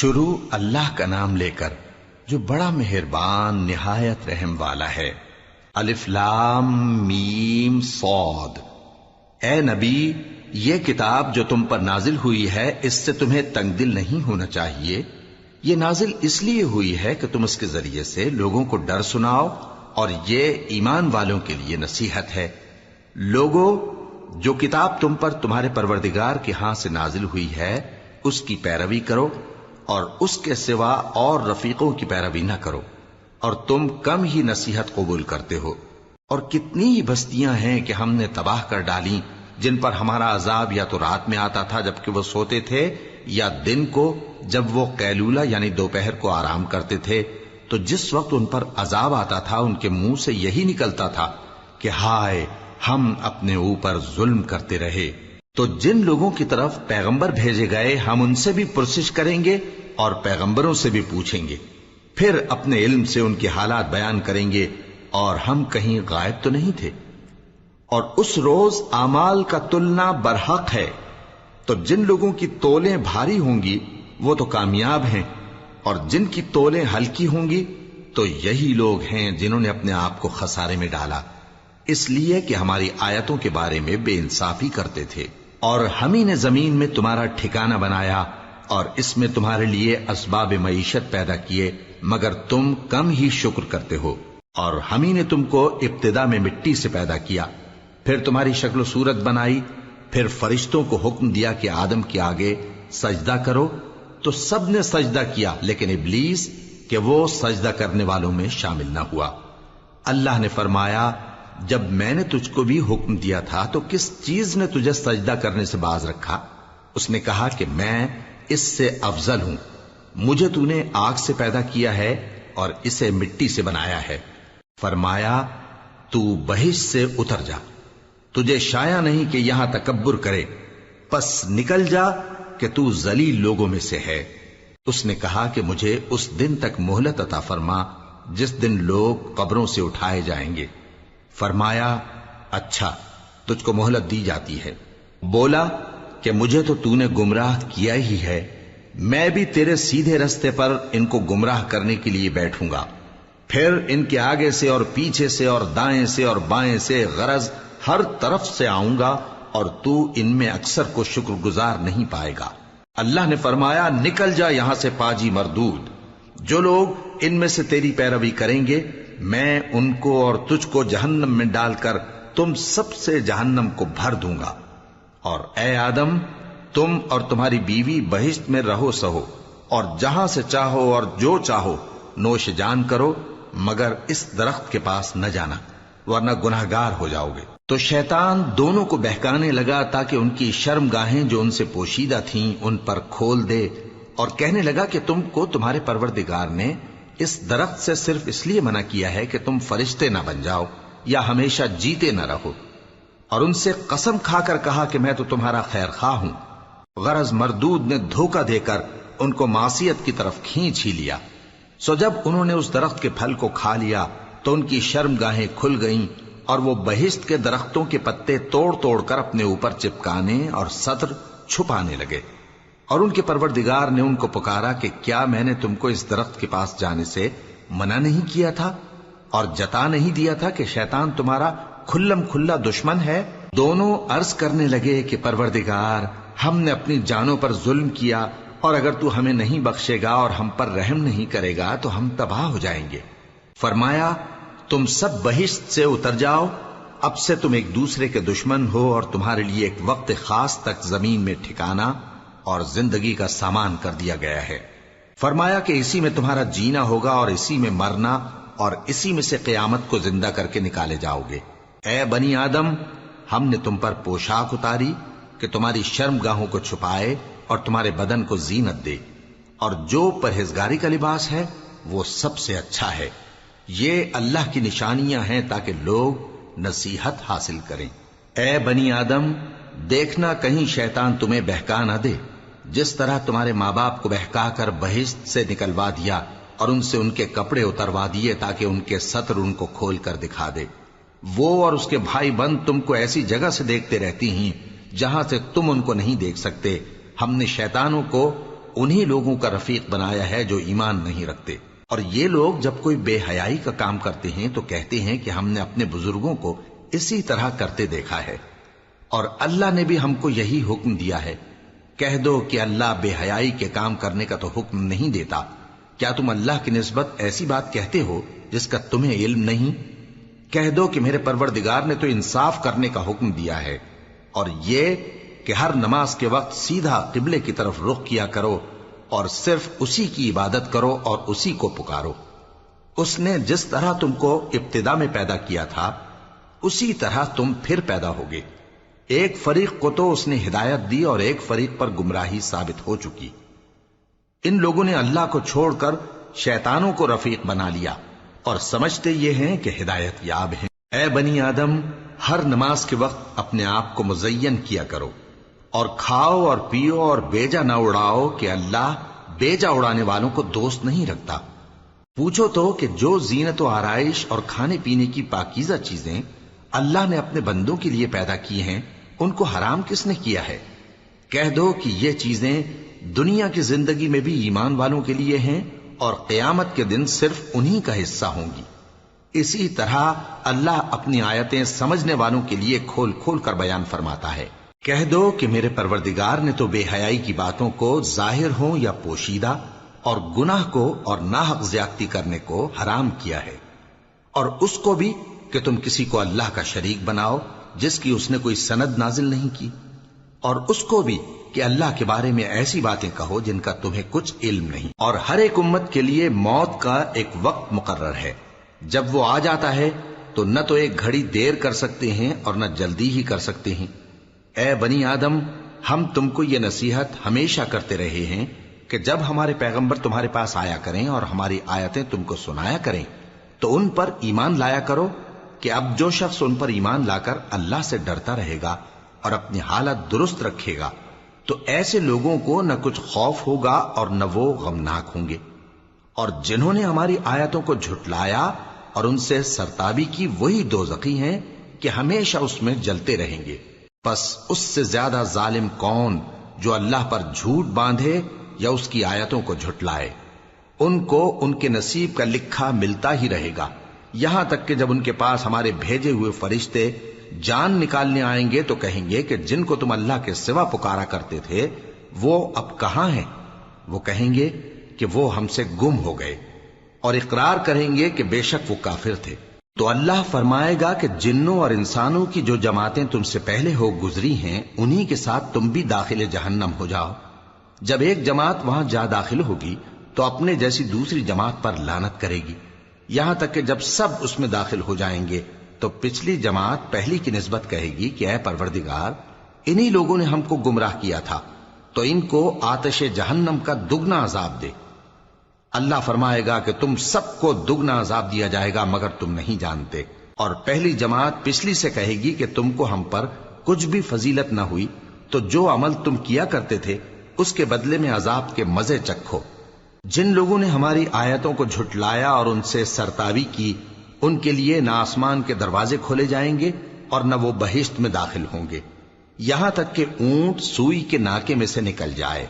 شروع اللہ کا نام لے کر جو بڑا مہربان نہایت رحم والا ہے۔ الف لام میم صاد۔ اے نبی، یہ کتاب جو تم پر نازل ہوئی ہے اس سے تمہیں تنگ دل نہیں ہونا چاہیے۔ یہ نازل اس لیے ہوئی ہے کہ تم اس کے ذریعے سے لوگوں کو ڈر سناؤ، اور یہ ایمان والوں کے لیے نصیحت ہے۔ لوگوں، جو کتاب تم پر تمہارے پروردگار کے ہاں سے نازل ہوئی ہے اس کی پیروی کرو، اور اس کے سوا اور رفیقوں کی پیروی نہ کرو، اور تم کم ہی نصیحت قبول کرتے ہو۔ اور کتنی ہی بستیاں ہیں کہ ہم نے تباہ کر ڈالی جن پر ہمارا عذاب یا تو رات میں آتا تھا جبکہ وہ سوتے تھے، یا دن کو جب وہ قیلولہ یعنی دوپہر کو آرام کرتے تھے، تو جس وقت ان پر عذاب آتا تھا ان کے منہ سے یہی نکلتا تھا کہ ہائے، ہم اپنے اوپر ظلم کرتے رہے۔ تو جن لوگوں کی طرف پیغمبر بھیجے گئے ہم ان سے بھی پرسش کریں گے اور پیغمبروں سے بھی پوچھیں گے، پھر اپنے علم سے ان کے حالات بیان کریں گے، اور ہم کہیں غائب تو نہیں تھے۔ اور اس روز اعمال کا تلنا برحق ہے، تو جن لوگوں کی تولیں بھاری ہوں گی وہ تو کامیاب ہیں، اور جن کی تولیں ہلکی ہوں گی تو یہی لوگ ہیں جنہوں نے اپنے آپ کو خسارے میں ڈالا، اس لیے کہ ہماری آیتوں کے بارے میں بے انصافی کرتے تھے۔ اور ہم ہی نے زمین میں تمہارا ٹھکانہ بنایا اور اس میں تمہارے لیے اسباب معیشت پیدا کیے، مگر تم کم ہی شکر کرتے ہو۔ اور ہم ہی نے تم کو ابتدا میں مٹی سے پیدا کیا، پھر تمہاری شکل و صورت بنائی، پھر فرشتوں کو حکم دیا کہ آدم کے آگے سجدہ کرو، تو سب نے سجدہ کیا لیکن ابلیس کہ وہ سجدہ کرنے والوں میں شامل نہ ہوا۔ اللہ نے فرمایا، جب میں نے تجھ کو بھی حکم دیا تھا تو کس چیز نے تجھے سجدہ کرنے سے باز رکھا؟ اس نے کہا کہ میں اس سے افضل ہوں، مجھے تو نے آگ سے پیدا کیا ہے اور اسے مٹی سے بنایا ہے۔ فرمایا، تو بہشت سے اتر جا، تجھے شایع نہیں کہ یہاں تکبر کرے، پس نکل جا کہ تو ذلیل لوگوں میں سے ہے۔ اس نے کہا کہ مجھے اس دن تک مہلت عطا فرما جس دن لوگ قبروں سے اٹھائے جائیں گے۔ فرمایا، اچھا، تجھ کو مہلت دی جاتی ہے۔ بولا کہ مجھے تو نے گمراہ کیا ہی ہے، میں بھی تیرے سیدھے رستے پر ان کو گمراہ کرنے کے لیے بیٹھوں گا، پھر ان کے آگے سے اور پیچھے سے اور دائیں سے اور بائیں سے، غرض ہر طرف سے آؤں گا، اور تو ان میں اکثر کو شکر گزار نہیں پائے گا۔ اللہ نے فرمایا، نکل جا یہاں سے پاجی مردود، جو لوگ ان میں سے تیری پیروی کریں گے میں ان کو اور تجھ کو جہنم میں ڈال کر تم سب سے جہنم کو بھر دوں گا۔ اور اے آدم، تم اور تمہاری بیوی بہشت میں رہو سہو، اور جہاں سے چاہو اور جو چاہو نوش جان کرو، مگر اس درخت کے پاس نہ جانا ورنہ گناہگار ہو جاؤ گے۔ تو شیطان دونوں کو بہکانے لگا تاکہ ان کی شرم گاہیں جو ان سے پوشیدہ تھیں ان پر کھول دے، اور کہنے لگا کہ تم کو تمہارے پروردگار نے اس درخت سے صرف اس لیے منع کیا ہے کہ تم فرشتے نہ بن جاؤ یا ہمیشہ جیتے نہ رہو۔ اور ان سے قسم کھا کر کہا کہ میں تو تمہارا خیر خواہ ہوں۔ غرض مردود نے دھوکہ دے کر ان کو معصیت کی طرف کھینچ ہی لیا۔ سو جب انہوں نے اس درخت کے پھل کو کھا لیا تو ان کی شرم گاہیں کھل گئیں، اور وہ بہشت کے درختوں کے پتے توڑ توڑ کر اپنے اوپر چپکانے اور سطر چھپانے لگے۔ اور ان کے پروردگار نے ان کو پکارا کہ کیا میں نے تم کو اس درخت کے پاس جانے سے منع نہیں کیا تھا، اور جتا نہیں دیا تھا کہ شیطان تمہارا کھلم کھلا دشمن ہے؟ دونوں عرض کرنے لگے کہ پروردگار، ہم نے اپنی جانوں پر ظلم کیا، اور اگر تو ہمیں نہیں بخشے گا اور ہم پر رحم نہیں کرے گا تو ہم تباہ ہو جائیں گے۔ فرمایا، تم سب بہشت سے اتر جاؤ، اب سے تم ایک دوسرے کے دشمن ہو، اور تمہارے لیے ایک وقت خاص تک زمین میں ٹھکانا اور زندگی کا سامان کر دیا گیا ہے۔ فرمایا کہ اسی میں تمہارا جینا ہوگا اور اسی میں مرنا، اور اسی میں سے قیامت کو زندہ کر کے نکالے جاؤ گے۔ اے بنی آدم، ہم نے تم پر پوشاک اتاری کہ تمہاری شرم گاہوں کو چھپائے اور تمہارے بدن کو زینت دے، اور جو پرہیزگاری کا لباس ہے وہ سب سے اچھا ہے۔ یہ اللہ کی نشانیاں ہیں تاکہ لوگ نصیحت حاصل کریں۔ اے بنی آدم، دیکھنا کہیں شیطان تمہیں بہکا نہ دے، جس طرح تمہارے ماں باپ کو بہکا کر بہشت سے نکلوا دیا اور ان سے ان کے کپڑے اتروا دیے تاکہ ان کے سطر ان کو کھول کر دکھا دے۔ وہ اور اس کے بھائی بند تم کو ایسی جگہ سے دیکھتے رہتی ہیں جہاں سے تم ان کو نہیں دیکھ سکتے۔ ہم نے شیطانوں کو انہی لوگوں کا رفیق بنایا ہے جو ایمان نہیں رکھتے۔ اور یہ لوگ جب کوئی بے حیائی کا کام کرتے ہیں تو کہتے ہیں کہ ہم نے اپنے بزرگوں کو اسی طرح کرتے دیکھا ہے، اور اللہ نے بھی ہم کو یہی حکم دیا ہے۔ کہہ دو کہ اللہ بے حیائی کے کام کرنے کا تو حکم نہیں دیتا، کیا تم اللہ کی نسبت ایسی بات کہتے ہو جس کا تمہیں علم نہیں؟ کہہ دو کہ میرے پروردگار نے تو انصاف کرنے کا حکم دیا ہے، اور یہ کہ ہر نماز کے وقت سیدھا قبلے کی طرف رخ کیا کرو اور صرف اسی کی عبادت کرو اور اسی کو پکارو۔ اس نے جس طرح تم کو ابتدا میں پیدا کیا تھا اسی طرح تم پھر پیدا ہوگے۔ ایک فریق کو تو اس نے ہدایت دی اور ایک فریق پر گمراہی ثابت ہو چکی۔ ان لوگوں نے اللہ کو چھوڑ کر شیطانوں کو رفیق بنا لیا اور سمجھتے یہ ہیں کہ ہدایت یاب ہیں۔ اے بنی آدم، ہر نماز کے وقت اپنے آپ کو مزین کیا کرو، اور کھاؤ اور پیو اور بیجا نہ اڑاؤ کہ اللہ بیجا اڑانے والوں کو دوست نہیں رکھتا۔ پوچھو تو کہ جو زینت و آرائش اور کھانے پینے کی پاکیزہ چیزیں اللہ نے اپنے بندوں کے لیے پیدا کی ہیں ان کو حرام کس نے کیا ہے؟ کہہ دو کہ یہ چیزیں دنیا کی زندگی میں بھی ایمان والوں کے لیے ہیں اور قیامت کے دن صرف انہی کا حصہ ہوں گی۔ اسی طرح اللہ اپنی آیتیں سمجھنے والوں کے لیے کھول کھول کر بیان فرماتا ہے۔ کہہ دو کہ میرے پروردگار نے تو بے حیائی کی باتوں کو ظاہر ہوں یا پوشیدہ اور گناہ کو اور ناحق زیادتی کرنے کو حرام کیا ہے، اور اس کو بھی کہ تم کسی کو اللہ کا شریک بناؤ جس کی اس نے کوئی سند نازل نہیں کی، اور اس کو بھی کہ اللہ کے بارے میں ایسی باتیں کہو جن کا تمہیں کچھ علم نہیں۔ اور ہر ایک امت کے لیے موت کا ایک وقت مقرر ہے، جب وہ آ جاتا ہے تو نہ تو ایک گھڑی دیر کر سکتے ہیں اور نہ جلدی ہی کر سکتے ہیں۔ اے بنی آدم، ہم تم کو یہ نصیحت ہمیشہ کرتے رہے ہیں کہ جب ہمارے پیغمبر تمہارے پاس آیا کریں اور ہماری آیتیں تم کو سنایا کریں تو ان پر ایمان لایا کرو، کہ اب جو شخص ان پر ایمان لا کر اللہ سے ڈرتا رہے گا اور اپنی حالت درست رکھے گا تو ایسے لوگوں کو نہ کچھ خوف ہوگا اور نہ وہ غمناک ہوں گے۔ اور جنہوں نے ہماری آیتوں کو جھٹلایا اور ان سے سرتابی کی وہی دوزخی ہیں کہ ہمیشہ اس میں جلتے رہیں گے۔ پس اس سے زیادہ ظالم کون جو اللہ پر جھوٹ باندھے یا اس کی آیتوں کو جھٹلائے؟ ان کو ان کے نصیب کا لکھا ملتا ہی رہے گا، یہاں تک کہ جب ان کے پاس ہمارے بھیجے ہوئے فرشتے جان نکالنے آئیں گے تو کہیں گے کہ جن کو تم اللہ کے سوا پکارا کرتے تھے وہ اب کہاں ہیں؟ وہ کہیں گے کہ وہ ہم سے گم ہو گئے، اور اقرار کریں گے کہ بے شک وہ کافر تھے۔ تو اللہ فرمائے گا کہ جنوں اور انسانوں کی جو جماعتیں تم سے پہلے ہو گزری ہیں انہی کے ساتھ تم بھی داخل جہنم ہو جاؤ۔ جب ایک جماعت وہاں جا داخل ہوگی تو اپنے جیسی دوسری جماعت پر لعنت کرے گی، یہاں تک کہ جب سب اس میں داخل ہو جائیں گے تو پچھلی جماعت پہلی کی نسبت کہے گی کہ اے پروردگار، انہی لوگوں نے ہم کو گمراہ کیا تھا، تو ان کو آتش جہنم کا دگنا عذاب دے۔ اللہ فرمائے گا کہ تم سب کو دگنا عذاب دیا جائے گا مگر تم نہیں جانتے۔ اور پہلی جماعت پچھلی سے کہے گی کہ تم کو ہم پر کچھ بھی فضیلت نہ ہوئی، تو جو عمل تم کیا کرتے تھے اس کے بدلے میں عذاب کے مزے چکھو۔ جن لوگوں نے ہماری آیتوں کو جھٹلایا اور ان سے سرتابی کی ان کے لیے نہ آسمان کے دروازے کھولے جائیں گے اور نہ وہ بہشت میں داخل ہوں گے، یہاں تک کہ اونٹ سوئی کے ناکے میں سے نکل جائے۔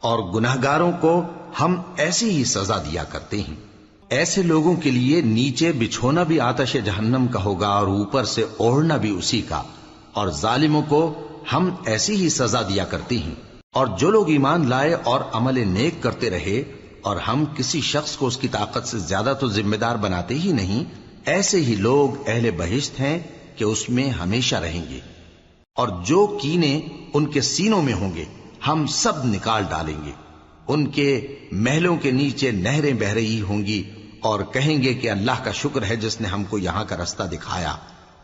اور گناہگاروں کو ہم ایسی ہی سزا دیا کرتے ہیں۔ ایسے لوگوں کے لیے نیچے بچھونا بھی آتش جہنم کا ہوگا اور اوپر سے اوڑھنا بھی اسی کا، اور ظالموں کو ہم ایسی ہی سزا دیا کرتے ہیں۔ اور جو لوگ ایمان لائے اور عمل نیک کرتے رہے اور ہم کسی شخص کو اس کی طاقت سے زیادہ تو ذمہ دار بناتے ہی نہیں، ایسے ہی لوگ اہل بہشت ہیں کہ اس میں ہمیشہ رہیں گے۔ اور جو کینے ان کے سینوں میں ہوں گے ہم سب نکال ڈالیں گے، ان کے محلوں کے نیچے نہریں بہ رہی ہوں گی، اور کہیں گے کہ اللہ کا شکر ہے جس نے ہم کو یہاں کا رستہ دکھایا،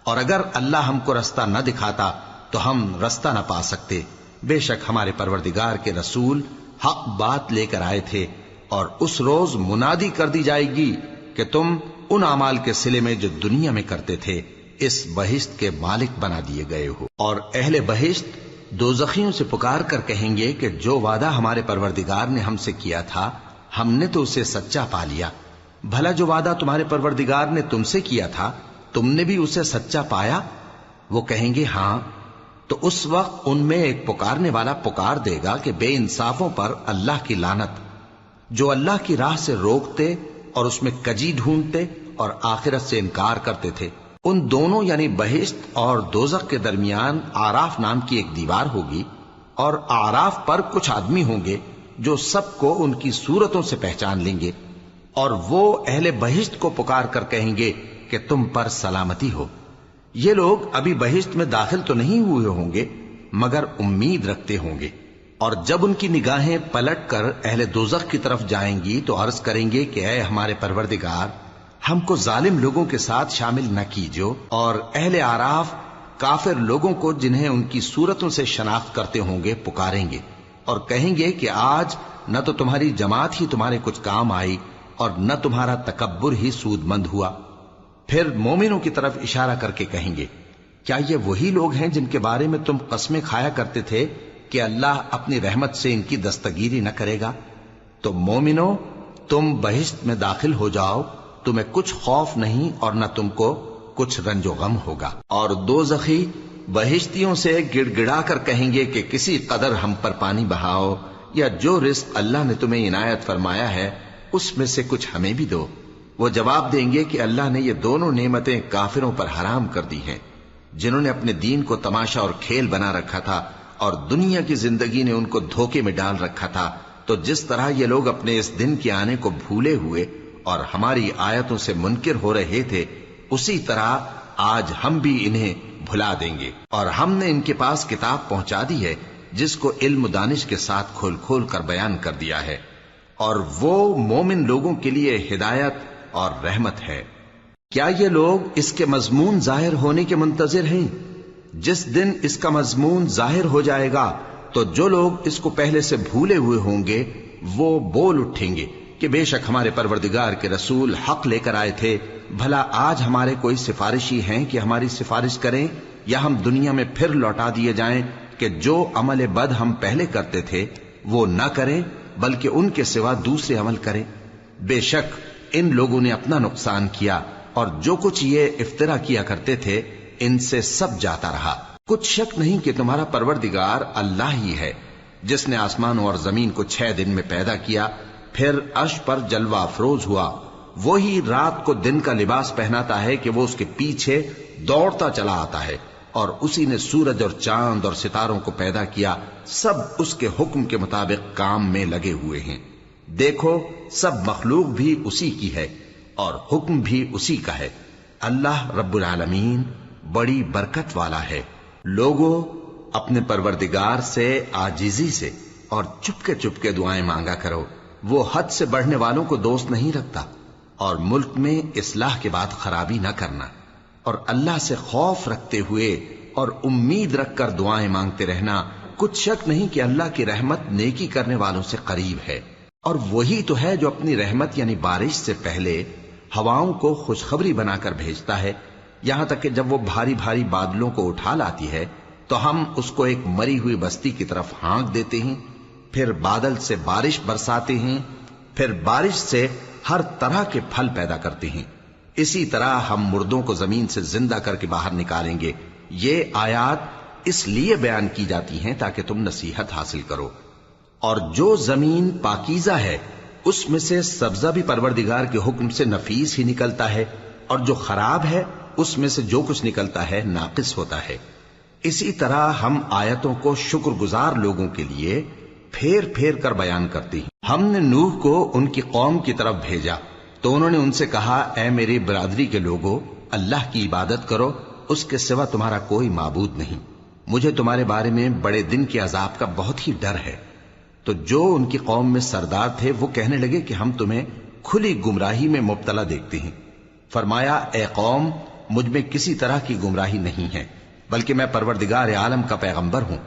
اور اگر اللہ ہم کو رستہ نہ دکھاتا تو ہم رستہ نہ پا سکتے۔ بے شک ہمارے پروردگار کے رسول حق بات لے کر آئے تھے، اور اس روز منادی کر دی جائے گی کہ تم ان اعمال کے صلے میں جو دنیا میں کرتے تھے اس بہشت کے مالک بنا دیے گئے ہو۔ اور اہل بہشت دوزخیوں سے پکار کر کہیں گے کہ جو وعدہ ہمارے پروردگار نے ہم سے کیا تھا ہم نے تو اسے سچا پا لیا، بھلا جو وعدہ تمہارے پروردگار نے تم سے کیا تھا تم نے بھی اسے سچا پایا؟ وہ کہیں گے ہاں۔ تو اس وقت ان میں ایک پکارنے والا پکار دے گا کہ بے انصافوں پر اللہ کی لعنت، جو اللہ کی راہ سے روکتے اور اس میں کجی ڈھونڈتے اور آخرت سے انکار کرتے تھے۔ ان دونوں یعنی بہشت اور دوزخ کے درمیان آراف نام کی ایک دیوار ہوگی، اور آراف پر کچھ آدمی ہوں گے جو سب کو ان کی صورتوں سے پہچان لیں گے، اور وہ اہل بہشت کو پکار کر کہیں گے کہ تم پر سلامتی ہو۔ یہ لوگ ابھی بہشت میں داخل تو نہیں ہوئے ہوں گے مگر امید رکھتے ہوں گے، اور جب ان کی نگاہیں پلٹ کر اہل دوزخ کی طرف جائیں گی تو عرض کریں گے کہ اے ہمارے پروردگار، ہم کو ظالم لوگوں کے ساتھ شامل نہ کیجو۔ اور اہل آراف کافر لوگوں کو جنہیں ان کی صورتوں سے شناخت کرتے ہوں گے پکاریں گے اور کہیں گے کہ آج نہ تو تمہاری جماعت ہی تمہارے کچھ کام آئی اور نہ تمہارا تکبر ہی سود مند ہوا۔ پھر مومنوں کی طرف اشارہ کر کے کہیں گے، کیا یہ وہی لوگ ہیں جن کے بارے میں تم قسمیں کھایا کرتے تھے کہ اللہ اپنی رحمت سے ان کی دستگیری نہ کرے گا؟ تو مومنوں، تم بہشت میں داخل ہو جاؤ، تمہیں کچھ خوف نہیں اور نہ تم کو کچھ رنج و غم ہوگا۔ اور دوزخی بہشتیوں سے گڑ گڑا کر کہیں گے کہ کسی قدر ہم پر پانی بہاؤ، یا جو رزق اللہ نے تمہیں عنایت فرمایا ہے اس میں سے کچھ ہمیں بھی دو۔ وہ جواب دیں گے کہ اللہ نے یہ دونوں نعمتیں کافروں پر حرام کر دی ہیں، جنہوں نے اپنے دین کو تماشا اور کھیل بنا رکھا تھا اور دنیا کی زندگی نے ان کو دھوکے میں ڈال رکھا تھا۔ تو جس طرح یہ لوگ اپنے اس دن کے آنے کو بھولے ہوئے اور ہماری آیتوں سے منکر ہو رہے تھے، اسی طرح آج ہم بھی انہیں بھلا دیں گے۔ اور ہم نے ان کے پاس کتاب پہنچا دی ہے جس کو علم و دانش کے ساتھ کھول کھول کر بیان کر دیا ہے، اور وہ مومن لوگوں کے لیے ہدایت اور رحمت ہے۔ کیا یہ لوگ اس کے مضمون ظاہر ہونے کے منتظر ہیں؟ جس دن اس کا مضمون ظاہر ہو جائے گا تو جو لوگ اس کو پہلے سے بھولے ہوئے ہوں گے وہ بول اٹھیں گے کہ بے شک ہمارے پروردگار کے رسول حق لے کر آئے تھے، بھلا آج ہمارے کوئی سفارشی ہیں کہ ہماری سفارش کریں، یا ہم دنیا میں پھر لوٹا دیے جائیں کہ جو عمل بد ہم پہلے کرتے تھے وہ نہ کریں بلکہ ان کے سوا دوسرے عمل کریں۔ بے شک ان لوگوں نے اپنا نقصان کیا، اور جو کچھ یہ افترا کیا کرتے تھے ان سے سب جاتا رہا۔ کچھ شک نہیں کہ تمہارا پروردگار اللہ ہی ہے جس نے آسمانوں اور زمین کو 6 دن میں پیدا کیا، پھر عرش پر جلوہ افروز ہوا۔ وہی رات کو دن کا لباس پہناتا ہے کہ وہ اس کے پیچھے دوڑتا چلا آتا ہے، اور اسی نے سورج اور چاند اور ستاروں کو پیدا کیا، سب اس کے حکم کے مطابق کام میں لگے ہوئے ہیں۔ دیکھو سب مخلوق بھی اسی کی ہے اور حکم بھی اسی کا ہے۔ اللہ رب العالمین بڑی برکت والا ہے۔ لوگوں، اپنے پروردگار سے عاجزی سے اور چپکے دعائیں مانگا کرو، وہ حد سے بڑھنے والوں کو دوست نہیں رکھتا، اور ملک میں اصلاح کے بعد خرابی نہ کرنا، اور اللہ سے خوف رکھتے ہوئے اور امید رکھ کر دعائیں مانگتے رہنا۔ کچھ شک نہیں کہ اللہ کی رحمت نیکی کرنے والوں سے قریب ہے، اور وہی تو ہے جو اپنی رحمت یعنی بارش سے پہلے ہواؤں کو خوشخبری بنا کر بھیجتا ہے، یہاں تک کہ جب وہ بھاری بھاری بادلوں کو اٹھا لاتی ہے تو ہم اس کو ایک مری ہوئی بستی کی طرف ہانک دیتے ہیں، پھر بادل سے بارش برساتے ہیں، پھر بارش سے ہر طرح کے پھل پیدا کرتے ہیں۔ اسی طرح ہم مردوں کو زمین سے زندہ کر کے باہر نکالیں گے۔ یہ آیات اس لیے بیان کی جاتی ہیں تاکہ تم نصیحت حاصل کرو۔ اور جو زمین پاکیزہ ہے اس میں سے سبزہ بھی پروردگار کے حکم سے نفیس ہی نکلتا ہے، اور جو خراب ہے اس میں سے جو کچھ نکلتا ہے ناقص ہوتا ہے۔ اسی طرح ہم آیتوں کو شکر گزار لوگوں کے لیے پھیر پھیر کر بیان کرتے ہیں۔ ہم نے نوح کو ان کی قوم کی طرف بھیجا تو انہوں نے ان سے کہا، اے میری برادری کے لوگو، اللہ کی عبادت کرو، اس کے سوا تمہارا کوئی معبود نہیں۔ مجھے تمہارے بارے میں بڑے دن کے عذاب کا بہت ہی ڈر ہے۔ تو جو ان کی قوم میں سردار تھے وہ کہنے لگے کہ ہم تمہیں کھلی گمراہی میں مبتلا دیکھتے ہیں۔ فرمایا، اے قوم، مجھ میں کسی طرح کی گمراہی نہیں ہے، بلکہ میں پروردگار عالم کا پیغمبر ہوں،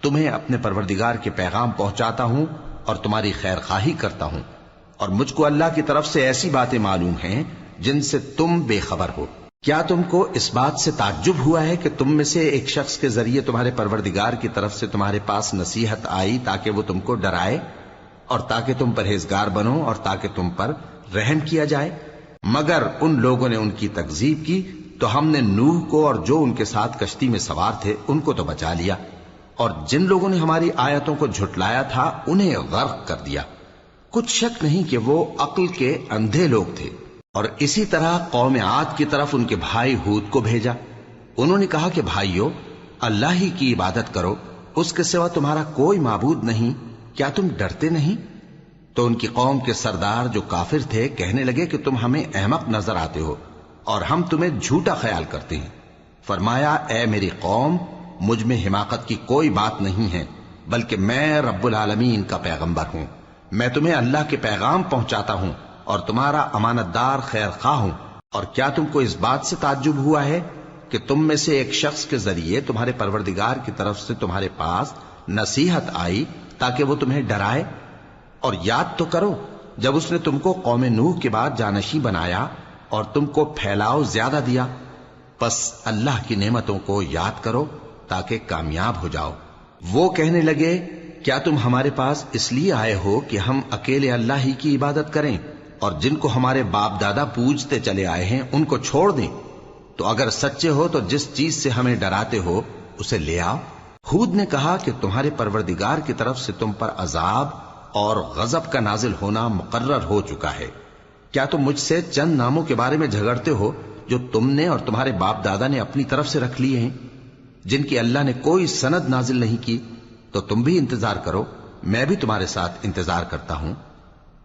تمہیں اپنے پروردگار کے پیغام پہنچاتا ہوں اور تمہاری خیر خواہی کرتا ہوں، اور مجھ کو اللہ کی طرف سے ایسی باتیں معلوم ہیں جن سے تم بے خبر ہو۔ کیا تم کو اس بات سے تعجب ہوا ہے کہ تم میں سے ایک شخص کے ذریعے تمہارے پروردگار کی طرف سے تمہارے پاس نصیحت آئی تاکہ وہ تم کو ڈرائے اور تاکہ تم پرہیزگار بنو اور تاکہ تم پر رحم کیا جائے؟ مگر ان لوگوں نے ان کی تکذیب کی تو ہم نے نوح کو اور جو ان کے ساتھ کشتی میں سوار تھے ان کو تو بچا لیا، اور جن لوگوں نے ہماری آیتوں کو جھٹلایا تھا انہیں غرق کر دیا۔ کچھ شک نہیں کہ وہ عقل کے اندھے لوگ تھے۔ اور اسی طرح قوم عاد کی طرف ان کے بھائی ہود کو بھیجا۔ انہوں نے کہا کہ بھائیو، اللہ ہی کی عبادت کرو، اس کے سوا تمہارا کوئی معبود نہیں، کیا تم ڈرتے نہیں؟ تو ان کی قوم کے سردار جو کافر تھے کہنے لگے کہ تم ہمیں احمق نظر آتے ہو اور ہم تمہیں جھوٹا خیال کرتے ہیں۔ فرمایا، اے میری قوم، مجھ میں حماقت کی کوئی بات نہیں ہے، بلکہ میں رب العالمین کا پیغمبر ہوں۔ میں تمہیں اللہ کے پیغام پہنچاتا ہوں اور تمہارا امانت دار خیر خواہ ہوں۔ اور کیا تم کو اس بات سے تعجب ہوا ہے کہ تم میں سے ایک شخص کے ذریعے تمہارے پروردگار کی طرف سے تمہارے پاس نصیحت آئی تاکہ وہ تمہیں ڈرائے؟ اور یاد تو کرو جب اس نے تم کو قوم نوح کے بعد جانشین بنایا اور تم کو پھیلاؤ زیادہ دیا۔ پس اللہ کی نعمتوں کو یاد کرو تاکہ کامیاب ہو جاؤ۔ وہ کہنے لگے، کیا تم ہمارے پاس اس لیے آئے ہو کہ ہم اکیلے اللہ ہی کی عبادت کریں اور جن کو ہمارے باپ دادا پوجتے چلے آئے ہیں ان کو چھوڑ دیں؟ تو اگر سچے ہو تو جس چیز سے ہمیں ڈراتے ہو اسے لے آؤ۔ ہود نے کہا کہ تمہارے پروردگار کی طرف سے تم پر عذاب اور غضب کا نازل ہونا مقرر ہو چکا ہے۔ کیا تم مجھ سے چند ناموں کے بارے میں جھگڑتے ہو جو تم نے اور تمہارے باپ دادا نے اپنی طرف سے رکھ لیے ہیں، جن کی اللہ نے کوئی سند نازل نہیں کی؟ تو تم بھی انتظار کرو، میں بھی تمہارے ساتھ انتظار کرتا ہوں۔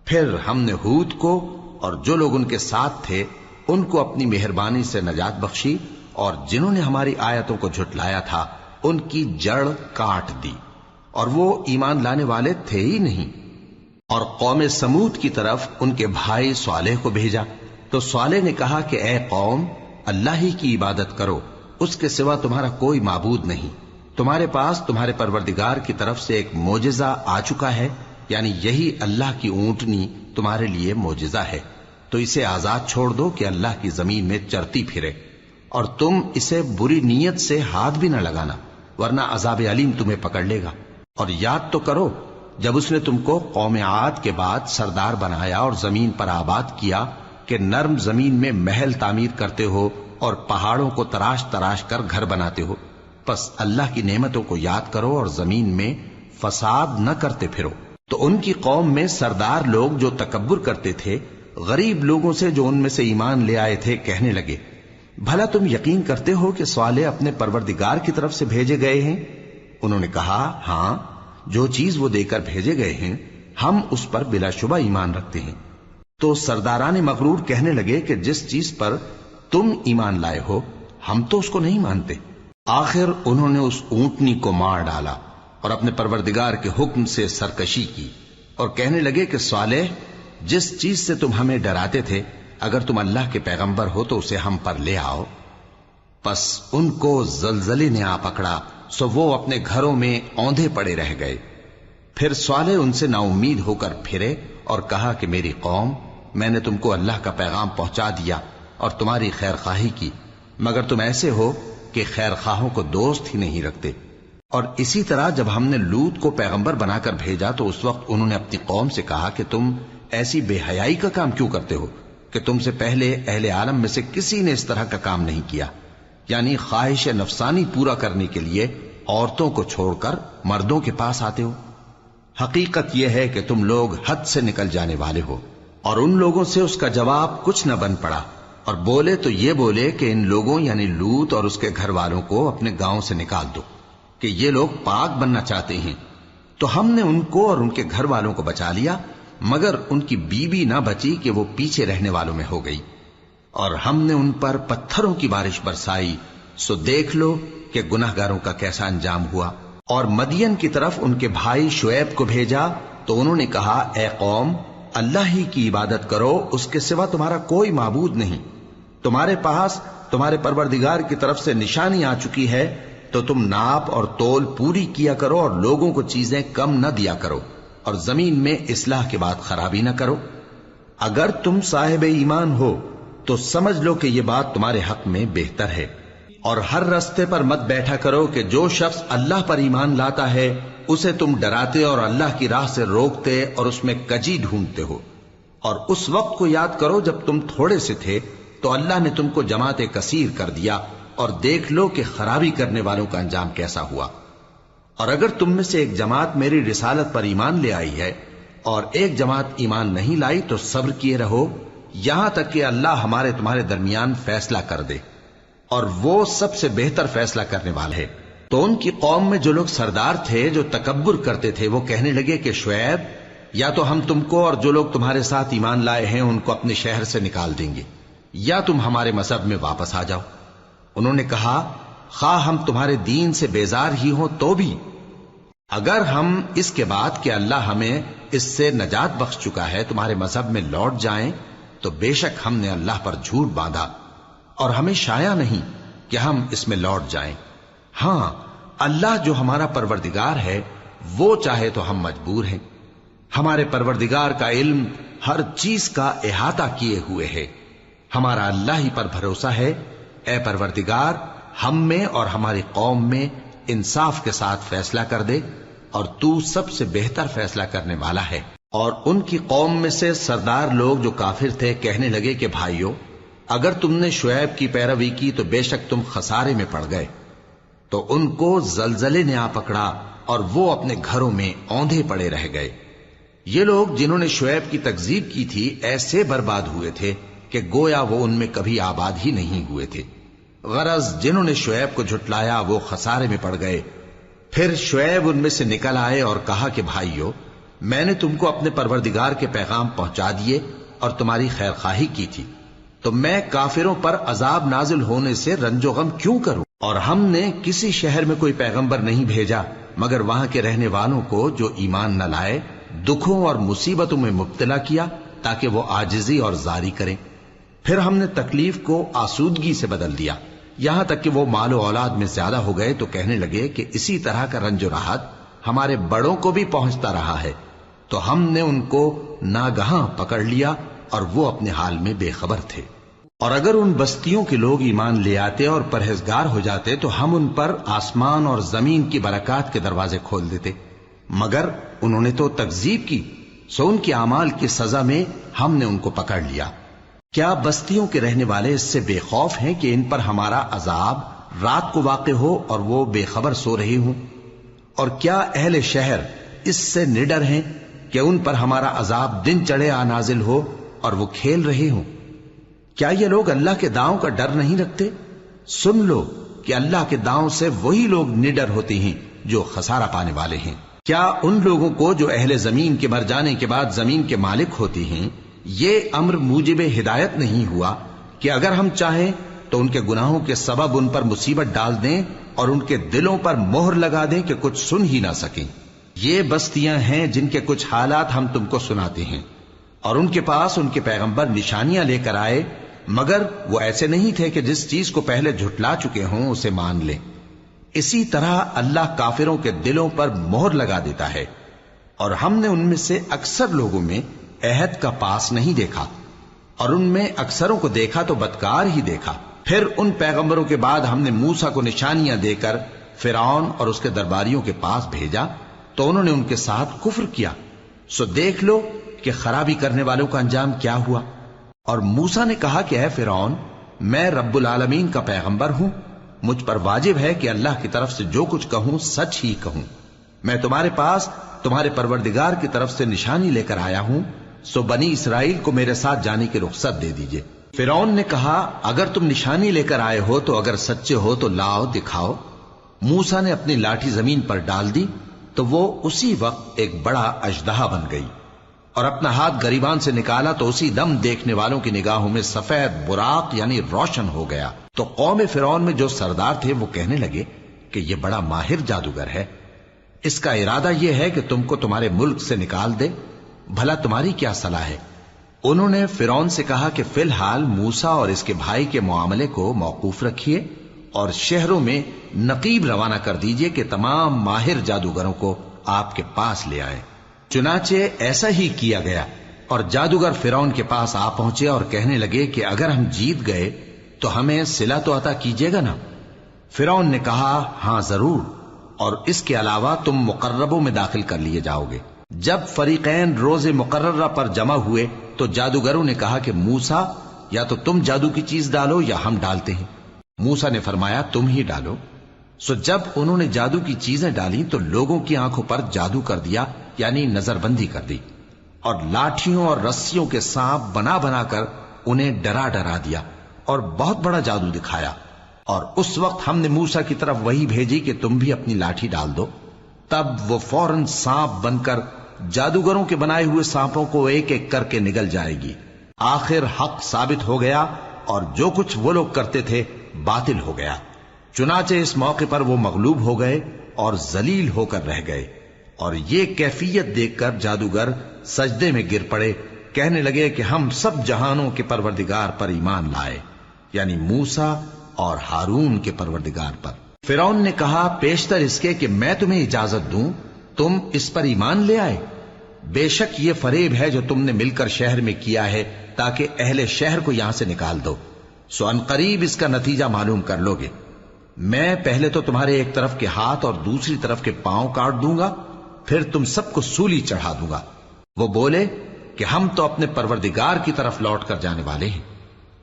پھر ہم نے ہود کو اور جو لوگ ان کے ساتھ تھے ان کو اپنی مہربانی سے نجات بخشی، اور جنہوں نے ہماری آیتوں کو جھٹلایا تھا ان کی جڑ کاٹ دی، اور وہ ایمان لانے والے تھے ہی نہیں۔ اور قوم سمود کی طرف ان کے بھائی صالح کو بھیجا، تو صالح نے کہا کہ اے قوم، اللہ ہی کی عبادت کرو، اس کے سوا تمہارا کوئی معبود نہیں۔ تمہارے پاس تمہارے پروردگار کی طرف سے ایک معجزہ آ چکا ہے، یعنی یہی اللہ کی اونٹنی تمہارے لیے معجزہ ہے، تو اسے آزاد چھوڑ دو کہ اللہ کی زمین میں چرتی پھرے، اور تم اسے بری نیت سے ہاتھ بھی نہ لگانا، ورنہ عذاب علیم تمہیں پکڑ لے گا۔ اور یاد تو کرو جب اس نے تم کو قوم عاد کے بعد سردار بنایا اور زمین پر آباد کیا کہ نرم زمین میں محل تعمیر کرتے ہو اور پہاڑوں کو تراش تراش کر گھر بناتے ہو۔ پس اللہ کی نعمتوں کو یاد کرو اور زمین میں فساد نہ کرتے پھرو۔ تو ان کی قوم میں سردار لوگ جو تکبر کرتے تھے غریب لوگوں سے جو ان میں سے ایمان لے آئے تھے کہنے لگے، بھلا تم یقین کرتے ہو کہ صالح اپنے پروردگار کی طرف سے بھیجے گئے ہیں؟ انہوں نے کہا، ہاں، جو چیز وہ دے کر بھیجے گئے ہیں ہم اس پر بلا شبہ ایمان رکھتے ہیں۔ تو سرداران مغرور کہنے لگے کہ جس چیز پر تم ایمان لائے ہو ہم تو اس کو نہیں مانتے۔ آخر انہوں نے اس اونٹنی کو مار ڈالا اور اپنے پروردگار کے حکم سے سرکشی کی، اور کہنے لگے کہ صالح، جس چیز سے تم ہمیں ڈراتے تھے اگر تم اللہ کے پیغمبر ہو تو اسے ہم پر لے آؤ۔ پس ان کو زلزلے نے آ پکڑا، سو وہ اپنے گھروں میں اوندھے پڑے رہ گئے۔ پھر صالح ان سے نا امید ہو کر پھرے اور کہا کہ میری قوم، میں نے تم کو اللہ کا پیغام پہنچا دیا اور تمہاری خیر خواہی کی، مگر تم ایسے ہو کہ خیر خواہوں کو دوست ہی نہیں رکھتے۔ اور اسی طرح جب ہم نے لوط کو پیغمبر بنا کر بھیجا تو اس وقت انہوں نے اپنی قوم سے کہا کہ تم ایسی بے حیائی کا کام کیوں کرتے ہو کہ تم سے پہلے اہل عالم میں سے کسی نے اس طرح کا کام نہیں کیا، یعنی خواہش نفسانی پورا کرنے کے لیے عورتوں کو چھوڑ کر مردوں کے پاس آتے ہو۔ حقیقت یہ ہے کہ تم لوگ حد سے نکل جانے والے ہو۔ اور ان لوگوں سے اس کا جواب کچھ نہ بن پڑا، اور بولے تو یہ بولے کہ ان لوگوں یعنی لوط اور اس کے گھر والوں کو اپنے گاؤں سے نکال دو کہ یہ لوگ پاک بننا چاہتے ہیں۔ تو ہم نے ان کو اور ان کے گھر والوں کو بچا لیا، مگر ان کی بیوی نہ بچی کہ وہ پیچھے رہنے والوں میں ہو گئی، اور ہم نے ان پر پتھروں کی بارش برسائی، سو دیکھ لو کہ گناہگاروں کا کیسا انجام ہوا۔ اور مدین کی طرف ان کے بھائی شعیب کو بھیجا تو انہوں نے کہا، اے قوم، اللہ ہی کی عبادت کرو، اس کے سوا تمہارا کوئی معبود نہیں۔ تمہارے پاس تمہارے پروردگار کی طرف سے نشانی آ چکی ہے، تو تم ناپ اور تول پوری کیا کرو اور لوگوں کو چیزیں کم نہ دیا کرو، اور زمین میں اصلاح کے بعد خرابی نہ کرو۔ اگر تم صاحب ایمان ہو تو سمجھ لو کہ یہ بات تمہارے حق میں بہتر ہے، اور ہر رستے پر مت بیٹھا کرو کہ جو شخص اللہ پر ایمان لاتا ہے اسے تم ڈراتے اور اللہ کی راہ سے روکتے اور اس میں کجی ڈھونڈتے ہو۔ اور اس وقت کو یاد کرو جب تم تھوڑے سے تھے، تو اللہ نے تم کو جماعت کثیر کر دیا، اور دیکھ لو کہ خرابی کرنے والوں کا انجام کیسا ہوا۔ اور اگر تم میں سے ایک جماعت میری رسالت پر ایمان لے آئی ہے اور ایک جماعت ایمان نہیں لائی تو صبر کیے رہو یہاں تک کہ اللہ ہمارے تمہارے درمیان فیصلہ کر دے، اور وہ سب سے بہتر فیصلہ کرنے والا ہے۔ تو ان کی قوم میں جو لوگ سردار تھے جو تکبر کرتے تھے وہ کہنے لگے کہ شعیب، یا تو ہم تم کو اور جو لوگ تمہارے ساتھ ایمان لائے ہیں ان کو اپنے شہر سے نکال دیں گے، یا تم ہمارے مذہب میں واپس آ جاؤ۔ انہوں نے کہا، خواہ ہم تمہارے دین سے بیزار ہی ہوں تو بھی، اگر ہم اس کے بعد کہ اللہ ہمیں اس سے نجات بخش چکا ہے تمہارے مذہب میں لوٹ جائیں تو بے شک ہم نے اللہ پر جھوٹ باندھا، اور ہمیں شایع نہیں کہ ہم اس میں لوٹ جائیں۔ ہاں، اللہ جو ہمارا پروردگار ہے وہ چاہے تو ہم مجبور ہیں۔ ہمارے پروردگار کا علم ہر چیز کا احاطہ کیے ہوئے ہے، ہمارا اللہ ہی پر بھروسہ ہے۔ اے پروردگار، ہم میں اور ہماری قوم میں انصاف کے ساتھ فیصلہ کر دے، اور تو سب سے بہتر فیصلہ کرنے والا ہے۔ اور ان کی قوم میں سے سردار لوگ جو کافر تھے کہنے لگے کہ بھائیو، اگر تم نے شعیب کی پیروی کی تو بے شک تم خسارے میں پڑ گئے۔ تو ان کو زلزلے نے آ پکڑا اور وہ اپنے گھروں میں اوندھے پڑے رہ گئے۔ یہ لوگ جنہوں نے شعیب کی تکذیب کی تھی ایسے برباد ہوئے تھے کہ گویا وہ ان میں کبھی آباد ہی نہیں ہوئے تھے۔ غرض جنہوں نے شعیب کو جھٹلایا وہ خسارے میں پڑ گئے۔ پھر شعیب ان میں سے نکل آئے اور کہا کہ بھائیو، میں نے تم کو اپنے پروردگار کے پیغام پہنچا دیے اور تمہاری خیر خواہی کی تھی، تو میں کافروں پر عذاب نازل ہونے سے رنج و غم کیوں کروں؟ اور ہم نے کسی شہر میں کوئی پیغمبر نہیں بھیجا مگر وہاں کے رہنے والوں کو جو ایمان نہ لائے دکھوں اور مصیبتوں میں مبتلا کیا تاکہ وہ عاجزی اور زاری کریں۔ پھر ہم نے تکلیف کو آسودگی سے بدل دیا، یہاں تک کہ وہ مال و اولاد میں زیادہ ہو گئے تو کہنے لگے کہ اسی طرح کا رنج و راحت ہمارے بڑوں کو بھی پہنچتا رہا ہے۔ تو ہم نے ان کو ناگہاں پکڑ لیا اور وہ اپنے حال میں بے خبر تھے۔ اور اگر ان بستیوں کے لوگ ایمان لے آتے اور پرہیزگار ہو جاتے تو ہم ان پر آسمان اور زمین کی برکات کے دروازے کھول دیتے، مگر انہوں نے تو تکذیب کی، سو ان کے اعمال کی سزا میں ہم نے ان کو پکڑ لیا۔ کیا بستیوں کے رہنے والے اس سے بے خوف ہیں کہ ان پر ہمارا عذاب رات کو واقع ہو اور وہ بے خبر سو رہے ہوں؟ اور کیا اہل شہر اس سے نڈر ہیں کہ ان پر ہمارا عذاب دن چڑھے آ نازل ہو اور وہ کھیل رہے ہوں؟ کیا یہ لوگ اللہ کے داؤں کا ڈر نہیں رکھتے؟ سن لو کہ اللہ کے داؤں سے وہی لوگ نڈر ہوتے ہیں جو خسارہ پانے والے ہیں۔ کیا ان لوگوں کو جو اہل زمین کے مر جانے کے بعد زمین کے مالک ہوتے ہیں یہ امر موجب ہدایت نہیں ہوا کہ اگر ہم چاہیں تو ان کے گناہوں کے سبب ان پر مصیبت ڈال دیں اور ان کے دلوں پر مہر لگا دیں کہ کچھ سن ہی نہ سکیں؟ یہ بستیاں ہیں جن کے کچھ حالات ہم تم کو سناتے ہیں، اور ان کے پاس ان کے پیغمبر نشانیاں لے کر آئے، مگر وہ ایسے نہیں تھے کہ جس چیز کو پہلے جھٹلا چکے ہوں اسے مان لیں۔ اسی طرح اللہ کافروں کے دلوں پر مہر لگا دیتا ہے، اور ہم نے ان میں سے اکثر لوگوں میں عہد کا پاس نہیں دیکھا، اور ان میں اکثروں کو دیکھا تو بدکار ہی دیکھا۔ پھر ان پیغمبروں کے بعد ہم نے موسیٰ کو نشانیاں دے کر فرعون اور اس کے درباریوں کے پاس بھیجا تو انہوں نے ان کے ساتھ کفر کیا، سو دیکھ لو کہ خرابی کرنے والوں کا انجام کیا ہوا۔ اور موسیٰ نے کہا کہ اے فرعون، میں رب العالمین کا پیغمبر ہوں، مجھ پر واجب ہے کہ اللہ کی طرف سے جو کچھ کہوں سچ ہی کہوں۔ میں تمہارے پاس تمہارے پروردگار کی طرف سے نشانی لے کر آیا ہوں، سو بنی اسرائیل کو میرے ساتھ جانے کی رخصت دے دیجئے۔ فرعون نے کہا اگر تم نشانی لے کر آئے ہو تو اگر سچے ہو تو لاؤ دکھاؤ۔ موسیٰ نے اپنی لاٹھی زمین پر ڈال دی تو وہ اسی وقت ایک بڑا اژدہا بن گئی، اور اپنا ہاتھ گریبان سے نکالا تو اسی دم دیکھنے والوں کی نگاہوں میں سفید براق یعنی روشن ہو گیا۔ تو قوم فرعون میں جو سردار تھے وہ کہنے لگے کہ یہ بڑا ماہر جادوگر ہے، اس کا ارادہ یہ ہے کہ تم کو تمہارے ملک سے نکال دے، بھلا تمہاری کیا صلاح ہے؟ انہوں نے فرعون سے کہا کہ فی الحال موسیٰ اور اس کے بھائی کے معاملے کو موقوف رکھیے اور شہروں میں نقیب روانہ کر دیجئے کہ تمام ماہر جادوگروں کو آپ کے پاس لے آئیں۔ چنانچہ ایسا ہی کیا گیا، اور جادوگر فرعون کے پاس آ پہنچے اور کہنے لگے کہ اگر ہم جیت گئے تو ہمیں صلہ تو عطا کیجیے گا نا؟ فرعون نے کہا ہاں ضرور، اور اس کے علاوہ تم مقربوں میں داخل کر لیے جاؤ گے۔ جب فریقین روز مقررہ پر جمع ہوئے تو جادوگروں نے کہا کہ موسیٰ یا تو تم جادو کی چیز ڈالو یا ہم ڈالتے ہیں۔ موسیٰ نے فرمایا تم ہی ڈالو۔ سو جب انہوں نے جادو کی چیزیں ڈالی تو لوگوں کی آنکھوں پر جادو کر دیا، یعنی نظر بندی کر دی، اور لاٹھیوں اور رسیوں کے سانپ بنا بنا کر انہیں ڈرا ڈرا دیا اور بہت بڑا جادو دکھایا۔ اور اس وقت ہم نے موسیٰ کی طرف وحی بھیجی کہ تم بھی اپنی لاٹھی ڈال دو، تب وہ فوراً سانپ بن کر جادوگروں کے بنائے ہوئے سانپوں کو ایک ایک کر کے نگل جائے گی۔ آخر حق ثابت ہو گیا اور جو کچھ وہ لوگ کرتے تھے باطل ہو گیا۔ چنانچہ اس موقع پر وہ مغلوب ہو گئے اور ذلیل ہو کر رہ گئے، اور یہ کیفیت دیکھ کر جادوگر سجدے میں گر پڑے، کہنے لگے کہ ہم سب جہانوں کے پروردگار پر ایمان لائے، یعنی موسیٰ اور ہارون کے پروردگار پر۔ فرعون نے کہا پیشتر اس کے کہ میں تمہیں اجازت دوں تم اس پر ایمان لے آئے؟ بے شک یہ فریب ہے جو تم نے مل کر شہر میں کیا ہے تاکہ اہل شہر کو یہاں سے نکال دو، سو ان قریب اس کا نتیجہ معلوم کر لو گے۔ میں پہلے تو تمہارے ایک طرف کے ہاتھ اور دوسری طرف کے پاؤں کاٹ دوں گا، پھر تم سب کو سولی چڑھا دوں گا۔ وہ بولے کہ ہم تو اپنے پروردگار کی طرف لوٹ کر جانے والے ہیں،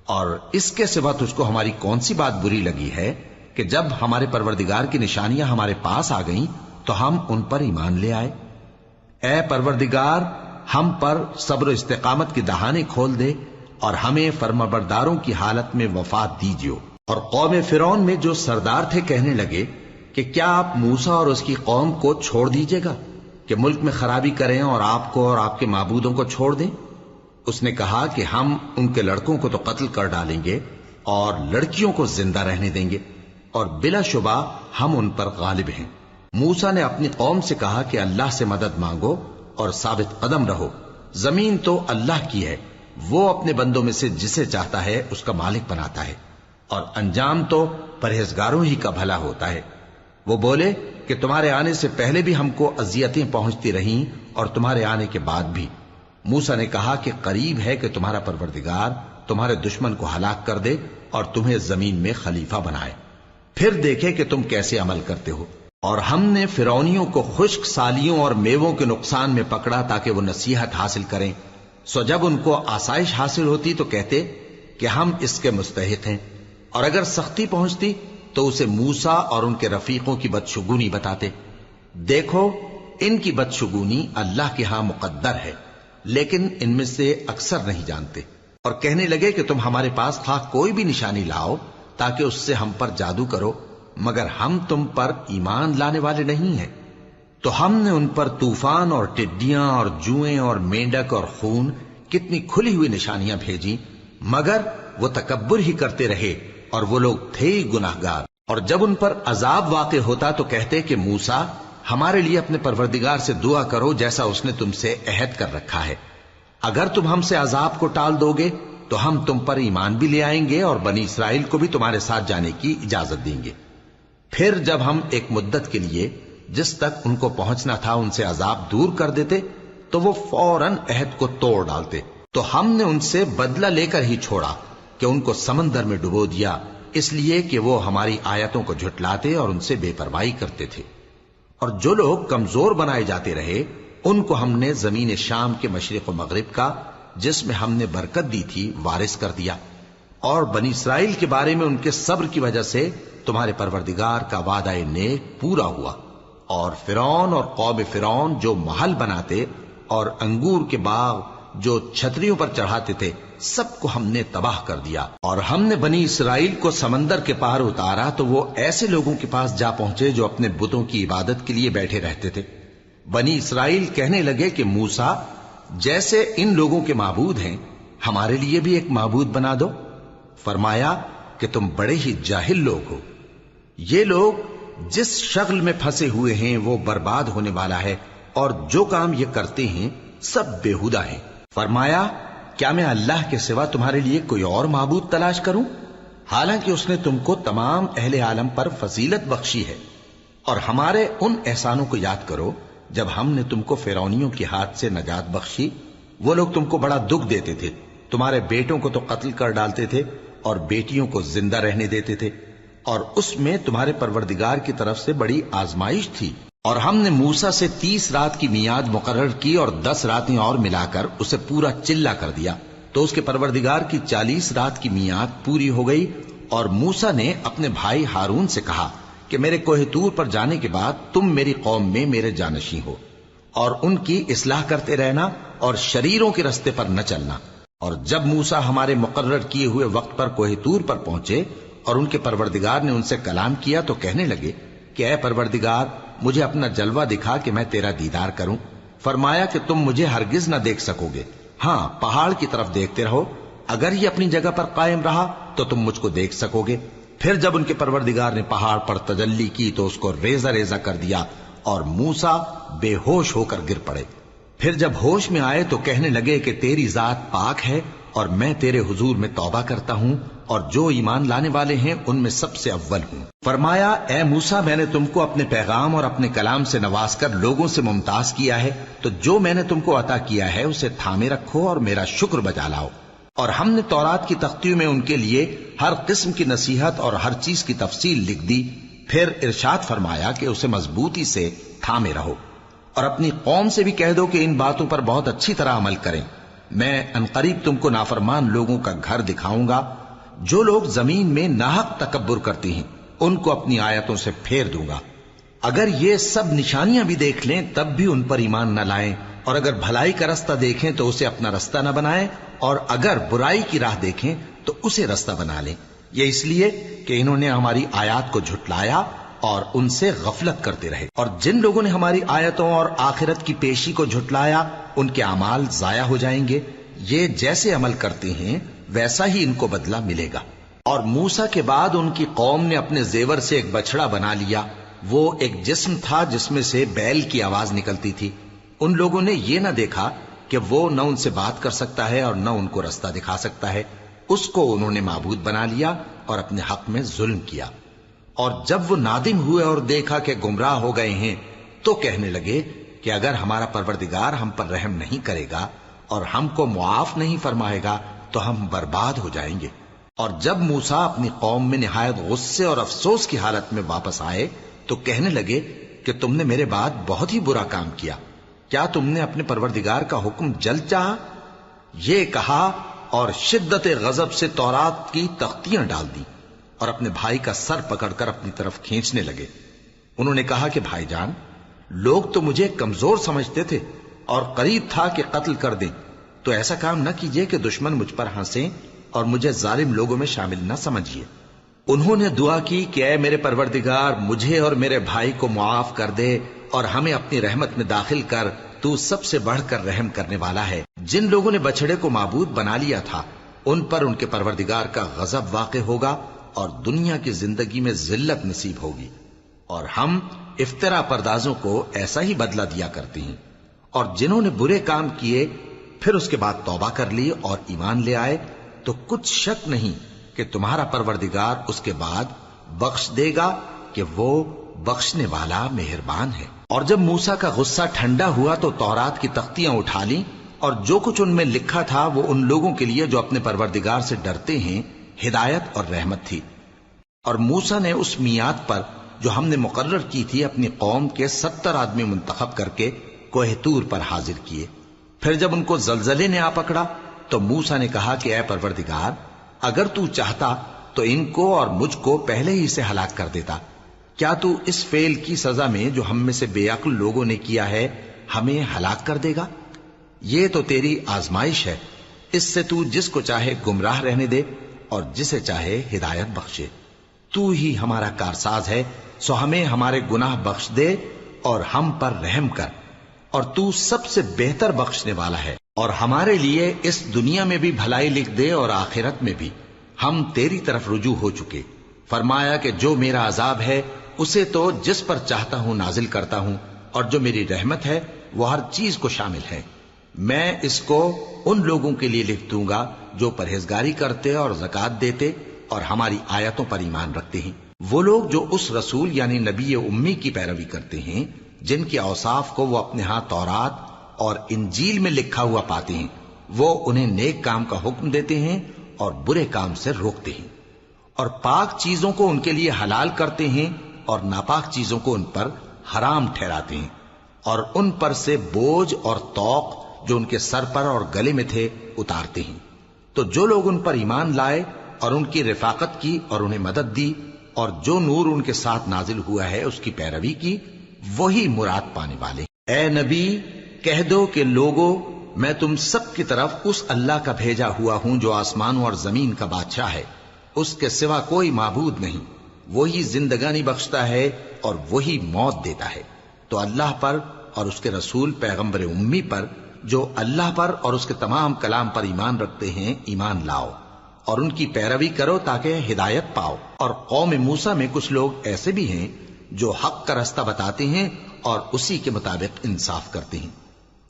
اور اس کے سوا تجھ کو ہماری کون سی بات بری لگی ہے کہ جب ہمارے پروردگار کی نشانیاں ہمارے پاس آ گئیں تو ہم ان پر ایمان لے آئے؟ اے پروردگار، ہم پر صبر و استقامت کی دہانے کھول دے اور ہمیں فرمانبرداروں کی حالت میں وفات دیجیو۔ اور قوم فرعون میں جو سردار تھے کہنے لگے کہ کیا آپ موسیٰ اور اس کی قوم کو چھوڑ دیجیے گا کہ ملک میں خرابی کریں اور آپ کو اور آپ کے معبودوں کو چھوڑ دیں؟ اس نے کہا کہ ہم ان کے لڑکوں کو تو قتل کر ڈالیں گے اور لڑکیوں کو زندہ رہنے دیں گے، اور بلا شبہ ہم ان پر غالب ہیں۔ موسیٰ نے اپنی قوم سے کہا کہ اللہ سے مدد مانگو اور ثابت قدم رہو، زمین تو اللہ کی ہے، وہ اپنے بندوں میں سے جسے چاہتا ہے اس کا مالک بناتا ہے، اور انجام تو پرہیزگاروں ہی کا بھلا ہوتا ہے۔ وہ بولے کہ تمہارے آنے سے پہلے بھی ہم کو اذیتیں پہنچتی رہیں اور تمہارے آنے کے بعد بھی۔ موسیٰ نے کہا کہ قریب ہے کہ تمہارا پروردگار تمہارے دشمن کو ہلاک کر دے اور تمہیں زمین میں خلیفہ بنائے، پھر دیکھے کہ تم کیسے عمل کرتے ہو۔ اور ہم نے فرعونیوں کو خشک سالیوں اور میووں کے نقصان میں پکڑا تاکہ وہ نصیحت حاصل کریں، سو جب ان کو آسائش حاصل ہوتی تو کہتے کہ ہم اس کے مستحق ہیں، اور اگر سختی پہنچتی تو اسے موسیٰ اور ان کے رفیقوں کی بدشگونی بتاتے۔ دیکھو ان کی بدشگونی اللہ کے ہاں مقدر ہے، لیکن ان میں سے اکثر نہیں جانتے۔ اور کہنے لگے کہ تم ہمارے پاس خواہ کوئی بھی نشانی لاؤ تاکہ اس سے ہم پر جادو کرو، مگر ہم تم پر ایمان لانے والے نہیں ہیں۔ تو ہم نے ان پر طوفان اور ٹڈیاں اور جوئیں اور مینڈک اور خون کتنی کھلی ہوئی نشانیاں بھیجی، مگر وہ تکبر ہی کرتے رہے اور وہ لوگ تھے ہی گناہگار۔ اور جب ان پر عذاب واقع ہوتا تو کہتے کہ موسیٰ ہمارے لیے اپنے پروردگار سے دعا کرو جیسا اس نے تم سے عہد کر رکھا ہے، اگر تم ہم سے عذاب کو ٹال دو گے تو ہم تم پر ایمان بھی لے آئیں گے اور بنی اسرائیل کو بھی تمہارے ساتھ جانے کی اجازت دیں گے۔ پھر جب ہم ایک مدت کے لیے جس تک ان کو پہنچنا تھا ان سے عذاب دور کر دیتے تو وہ فوراً عہد کو توڑ ڈالتے، تو ہم نے ان سے بدلہ لے کر ہی چھوڑا کہ ان کو سمندر میں ڈبو دیا، اس لیے کہ وہ ہماری آیتوں کو جھٹلاتے اور ان سے بے پرواہی کرتے تھے۔ اور جو لوگ کمزور بنائے جاتے رہے ان کو ہم نے زمین شام کے مشرق و مغرب کا جس میں ہم نے برکت دی تھی وارث کر دیا، اور بنی اسرائیل کے بارے میں ان کے صبر کی وجہ سے تمہارے پروردگار کا وعدہ نیک پورا ہوا۔ اور فرعون اور قوم فرعون جو محل بناتے اور انگور کے باغ جو چھتریوں پر چڑھاتے تھے سب کو ہم نے تباہ کر دیا۔ اور ہم نے بنی اسرائیل کو سمندر کے پار اتارا تو وہ ایسے لوگوں کے پاس جا پہنچے جو اپنے بتوں کی عبادت کے لیے بیٹھے رہتے تھے۔ بنی اسرائیل کہنے لگے کہ موسیٰ جیسے ان لوگوں کے معبود ہیں ہمارے لیے بھی ایک معبود بنا دو۔ فرمایا کہ تم بڑے ہی جاہل لوگ ہو، یہ لوگ جس شغل میں پھنسے ہوئے ہیں وہ برباد ہونے والا ہے، اور جو کام یہ کرتے ہیں سب بےہودہ ہیں۔ فرمایا کیا میں اللہ کے سوا تمہارے لیے کوئی اور معبود تلاش کروں، حالانکہ اس نے تم کو تمام اہل عالم پر فضیلت بخشی ہے۔ اور ہمارے ان احسانوں کو یاد کرو جب ہم نے تم کو فرعونیوں کے ہاتھ سے نجات بخشی، وہ لوگ تم کو بڑا دکھ دیتے تھے، تمہارے بیٹوں کو تو قتل کر ڈالتے تھے اور بیٹیوں کو زندہ رہنے دیتے تھے، اور اس میں تمہارے پروردگار کی طرف سے بڑی آزمائش تھی۔ اور ہم نے موسیٰ سے 30 رات کی میعاد مقرر کی اور 10 راتیں اور ملا کر اسے پورا چلہ کر دیا تو اس کے پروردگار کی 40 رات کی میعاد پوری ہو گئی، اور موسیٰ نے اپنے بھائی ہارون سے کہا کہ میرے کوہ طور پر جانے کے بعد تم میری قوم میں میرے جانشین ہو، اور ان کی اصلاح کرتے رہنا اور شریروں کے رستے پر نہ چلنا۔ اور جب موسیٰ ہمارے مقرر کیے ہوئے وقت پر کوہ طور پر پہنچے اور ان کے پروردگار نے ان سے کلام کیا تو کہنے لگے کہ اے پروردگار، مجھے اپنا جلوہ دکھا کہ میں تیرا دیدار کروں۔ فرمایا کہ تم مجھے ہرگز نہ دیکھ سکو گے، ہاں پہاڑ کی طرف دیکھتے رہو، اگر یہ اپنی جگہ پر قائم رہا تو تم مجھ کو دیکھ سکو گے۔ پھر جب ان کے پروردگار نے پہاڑ پر تجلی کی تو اس کو ریزہ ریزہ کر دیا اور موسیٰ بے ہوش ہو کر گر پڑے۔ پھر جب ہوش میں آئے تو کہنے لگے کہ تیری ذات پاک ہے اور میں تیرے حضور میں توبہ کرتا ہوں، اور جو ایمان لانے والے ہیں ان میں سب سے اول ہوں۔ فرمایا اے موسیٰ، میں نے تم کو اپنے پیغام اور اپنے کلام سے نواز کر لوگوں سے ممتاز کیا ہے، تو جو میں نے تم کو عطا کیا ہے اسے تھامے رکھو اور میرا شکر بجا لاؤ۔ اور ہم نے تورات کی تختیوں میں ان کے لیے ہر قسم کی نصیحت اور ہر چیز کی تفصیل لکھ دی۔ پھر ارشاد فرمایا کہ اسے مضبوطی سے تھامے رہو، اور اپنی قوم سے بھی کہہ دو کہ ان باتوں پر بہت اچھی طرح عمل کریں۔ میں عنقریب تم کو نافرمان لوگوں کا گھر دکھاؤں گا، جو لوگ زمین میں ناحق تکبر کرتے ہیں ان کو اپنی آیتوں سے پھیر دوں گا۔ اگر یہ سب نشانیاں بھی دیکھ لیں تب بھی ان پر ایمان نہ لائیں، اور اگر بھلائی کا رستہ دیکھیں تو اسے اپنا رستہ نہ بنائیں، اور اگر برائی کی راہ دیکھیں تو اسے رستہ بنا لیں۔ یہ اس لیے کہ انہوں نے ہماری آیات کو جھٹلایا اور ان سے غفلت کرتے رہے، اور جن لوگوں نے ہماری آیتوں اور آخرت کی پیشی کو جھٹلایا ان کے اعمال ضائع ہو جائیں گے۔ یہ جیسے عمل کرتے ہیں ویسا ہی ان کو بدلہ ملے گا۔ اور موسیٰ کے بعد ان کی قوم نے اپنے زیور سے ایک بچڑا بنا لیا، وہ ایک جسم تھا جس میں سے بیل کی آواز نکلتی تھی۔ ان لوگوں نے یہ نہ دیکھا کہ وہ نہ ان سے بات کر سکتا ہے اور نہ ان کو رستہ دکھا سکتا ہے، اس کو انہوں نے معبود بنا لیا اور اپنے حق میں ظلم کیا۔ اور جب وہ نادم ہوئے اور دیکھا کہ گمراہ ہو گئے ہیں تو کہنے لگے کہ اگر ہمارا پروردگار ہم پر رحم نہیں کرے گا اور ہم کو معاف نہیں فرمائے گا تو ہم برباد ہو جائیں گے۔ اور جب موسیٰ اپنی قوم میں نہایت غصے اور افسوس کی حالت میں واپس آئے تو کہنے لگے کہ تم نے میرے بعد بہت ہی برا کام کیا، کیا تم نے اپنے پروردگار کا حکم جلد چاہا؟ یہ کہا اور شدت غضب سے تورات کی تختیاں ڈال دی اور اپنے بھائی کا سر پکڑ کر اپنی طرف کھینچنے لگے۔ انہوں نے کہا کہ بھائی جان، لوگ تو مجھے کمزور سمجھتے تھے اور قریب تھا کہ قتل کر دیں، تو ایسا کام نہ کیجیے کہ دشمن مجھ پر ہنسیں اور مجھے ظالم لوگوں میں شامل نہ سمجھیے۔ انہوں نے دعا کی کہ اے میرے پروردگار، مجھے اور میرے بھائی کو معاف کر دے اور ہمیں اپنی رحمت میں داخل کر، تو سب سے بڑھ کر رحم کرنے والا ہے۔ جن لوگوں نے بچڑے کو معبود بنا لیا تھا ان پر ان کے پروردگار کا غضب واقع ہوگا اور دنیا کی زندگی میں ذلت نصیب ہوگی، اور ہم افترا پردازوں کو ایسا ہی بدلہ دیا کرتے ہیں۔ اور جنہوں نے برے کام کیے پھر اس کے بعد توبہ کر لی اور ایمان لے آئے تو کچھ شک نہیں کہ تمہارا پروردگار اس کے بعد بخش دے گا کہ وہ بخشنے والا مہربان ہے۔ اور جب موسیٰ کا غصہ ٹھنڈا ہوا تو تورات کی تختیاں اٹھا لیں، اور جو کچھ ان میں لکھا تھا وہ ان لوگوں کے لیے جو اپنے پروردگار سے ڈرتے ہیں ہدایت اور رحمت تھی۔ اور موسیٰ نے اس میعاد پر جو ہم نے مقرر کی تھی اپنی قوم کے 70 آدمی منتخب کر کے کوہ طور پر حاضر کیے۔ پھر جب ان کو زلزلے نے آ پکڑا تو موسیٰ نے کہا کہ اے پروردگار، اگر تو چاہتا تو ان کو اور مجھ کو پہلے ہی سے ہلاک کر دیتا۔ کیا تو اس فعل کی سزا میں جو ہم میں سے بے عقل لوگوں نے کیا ہے ہمیں ہلاک کر دے گا؟ یہ تو تیری آزمائش ہے، اس سے تو جس کو چاہے گمراہ رہنے دے اور جسے چاہے ہدایت بخشے۔ تو ہی ہمارا کارساز ہے، سو ہمیں ہمارے گناہ بخش دے اور ہم پر رحم کر، اور تو سب سے بہتر بخشنے والا ہے، اور ہمارے لیے اس دنیا میں بھی بھلائی لکھ دے اور آخرت میں بھی۔ ہم تیری طرف رجوع ہو چکے۔ فرمایا کہ جو میرا عذاب ہے اسے تو جس پر چاہتا ہوں نازل کرتا ہوں، اور جو میری رحمت ہے وہ ہر چیز کو شامل ہے۔ میں اس کو ان لوگوں کے لیے لکھ دوں گا جو پرہیزگاری کرتے اور زکوٰۃ دیتے اور ہماری آیتوں پر ایمان رکھتے ہیں، وہ لوگ جو اس رسول یعنی نبی امی کی پیروی کرتے ہیں جن کے اوصاف کو وہ اپنے ہاں تورات اور انجیل میں لکھا ہوا پاتے ہیں۔ وہ انہیں نیک کام کا حکم دیتے ہیں اور برے کام سے روکتے ہیں، اور پاک چیزوں کو ان کے لیے حلال کرتے ہیں اور ناپاک چیزوں کو ان پر حرام ٹھہراتے ہیں، اور ان پر سے بوجھ اور طوق جو ان کے سر پر اور گلے میں تھے اتارتے ہیں۔ تو جو لوگ ان پر ایمان لائے اور ان کی رفاقت کی اور انہیں مدد دی اور جو نور ان کے ساتھ نازل ہوا ہے اس کی پیروی کی، وہی مراد پانے والے۔ اے نبی کہہ دو کہ لوگو، میں تم سب کی طرف اس اللہ کا بھیجا ہوا ہوں جو آسمانوں اور زمین کا بادشاہ ہے، اس کے سوا کوئی معبود نہیں، وہی زندگانی بخشتا ہے اور وہی موت دیتا ہے۔ تو اللہ پر اور اس کے رسول پیغمبر امی پر جو اللہ پر اور اس کے تمام کلام پر ایمان رکھتے ہیں ایمان لاؤ اور ان کی پیروی کرو تاکہ ہدایت پاؤ۔ اور قوم موسیٰ میں کچھ لوگ ایسے بھی ہیں جو حق کا رستہ بتاتے ہیں اور اسی کے مطابق انصاف کرتے ہیں،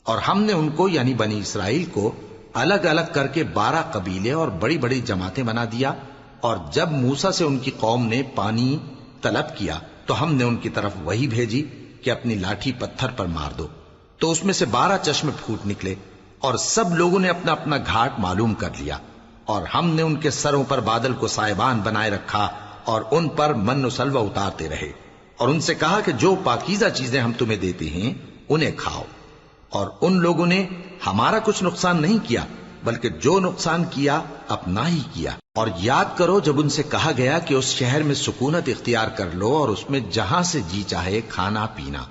اور ہم نے ان کو یعنی بنی اسرائیل کو الگ الگ کر کے 12 قبیلے اور بڑی بڑی جماعتیں بنا دیا، اور جب موسیٰ سے ان کی قوم نے پانی طلب کیا تو ہم نے ان کی طرف وہی بھیجی کہ اپنی لاٹھی پتھر پر مار دو، تو اس میں سے 12 چشمے پھوٹ نکلے، اور سب لوگوں نے اپنا اپنا گھاٹ معلوم کر لیا، اور ہم نے ان کے سروں پر بادل کو سائبان بنائے رکھا اور ان پر من و سلوہ اتارتے رہے، اور ان سے کہا کہ جو پاکیزہ چیزیں ہم تمہیں دیتے ہیں انہیں کھاؤ، اور ان لوگوں نے ہمارا کچھ نقصان نہیں کیا بلکہ جو نقصان کیا اپنا ہی کیا۔ اور یاد کرو جب ان سے کہا گیا کہ اس شہر میں سکونت اختیار کر لو اور اس میں جہاں سے جی چاہے کھانا پینا،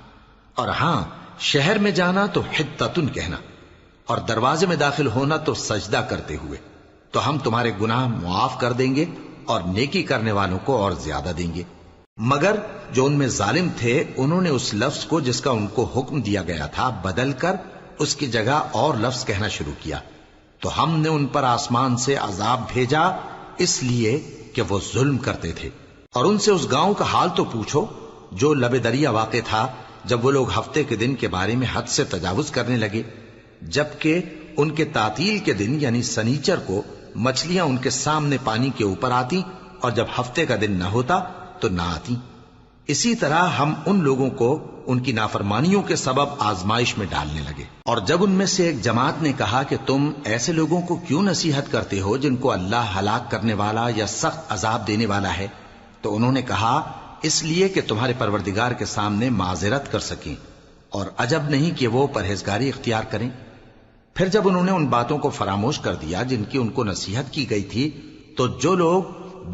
اور ہاں شہر میں جانا تو حتتن کہنا، اور دروازے میں داخل ہونا تو سجدہ کرتے ہوئے، تو ہم تمہارے گناہ معاف کر دیں گے اور نیکی کرنے والوں کو اور زیادہ دیں گے۔ مگر جو ان میں ظالم تھے انہوں نے اس لفظ کو جس کا ان کو حکم دیا گیا تھا بدل کر اس کی جگہ اور لفظ کہنا شروع کیا، تو ہم نے ان پر آسمان سے عذاب بھیجا اس لیے کہ وہ ظلم کرتے تھے۔ اور ان سے اس گاؤں کا حال تو پوچھو جو لب دریا واقع تھا، جب وہ لوگ ہفتے کے دن کے بارے میں حد سے تجاوز کرنے لگے، جبکہ ان کے تعطیل کے دن یعنی سنیچر کو مچھلیاں ان کے سامنے پانی کے اوپر آتی اور جب ہفتے کا دن نہ ہوتا تو نہ آتی۔ اسی طرح ہم ان لوگوں کو ان کی نافرمانیوں کے سبب آزمائش میں ڈالنے لگے۔ اور جب ان میں سے ایک جماعت نے کہا کہ تم ایسے لوگوں کو کیوں نصیحت کرتے ہو جن کو اللہ ہلاک کرنے والا یا سخت عذاب دینے والا ہے، تو انہوں نے کہا اس لیے کہ تمہارے پروردگار کے سامنے معذرت کر سکیں، اور عجب نہیں کہ وہ پرہیزگاری اختیار کریں۔ پھر جب انہوں نے ان باتوں کو فراموش کر دیا جن کی ان کو نصیحت کی گئی تھی، تو جو لوگ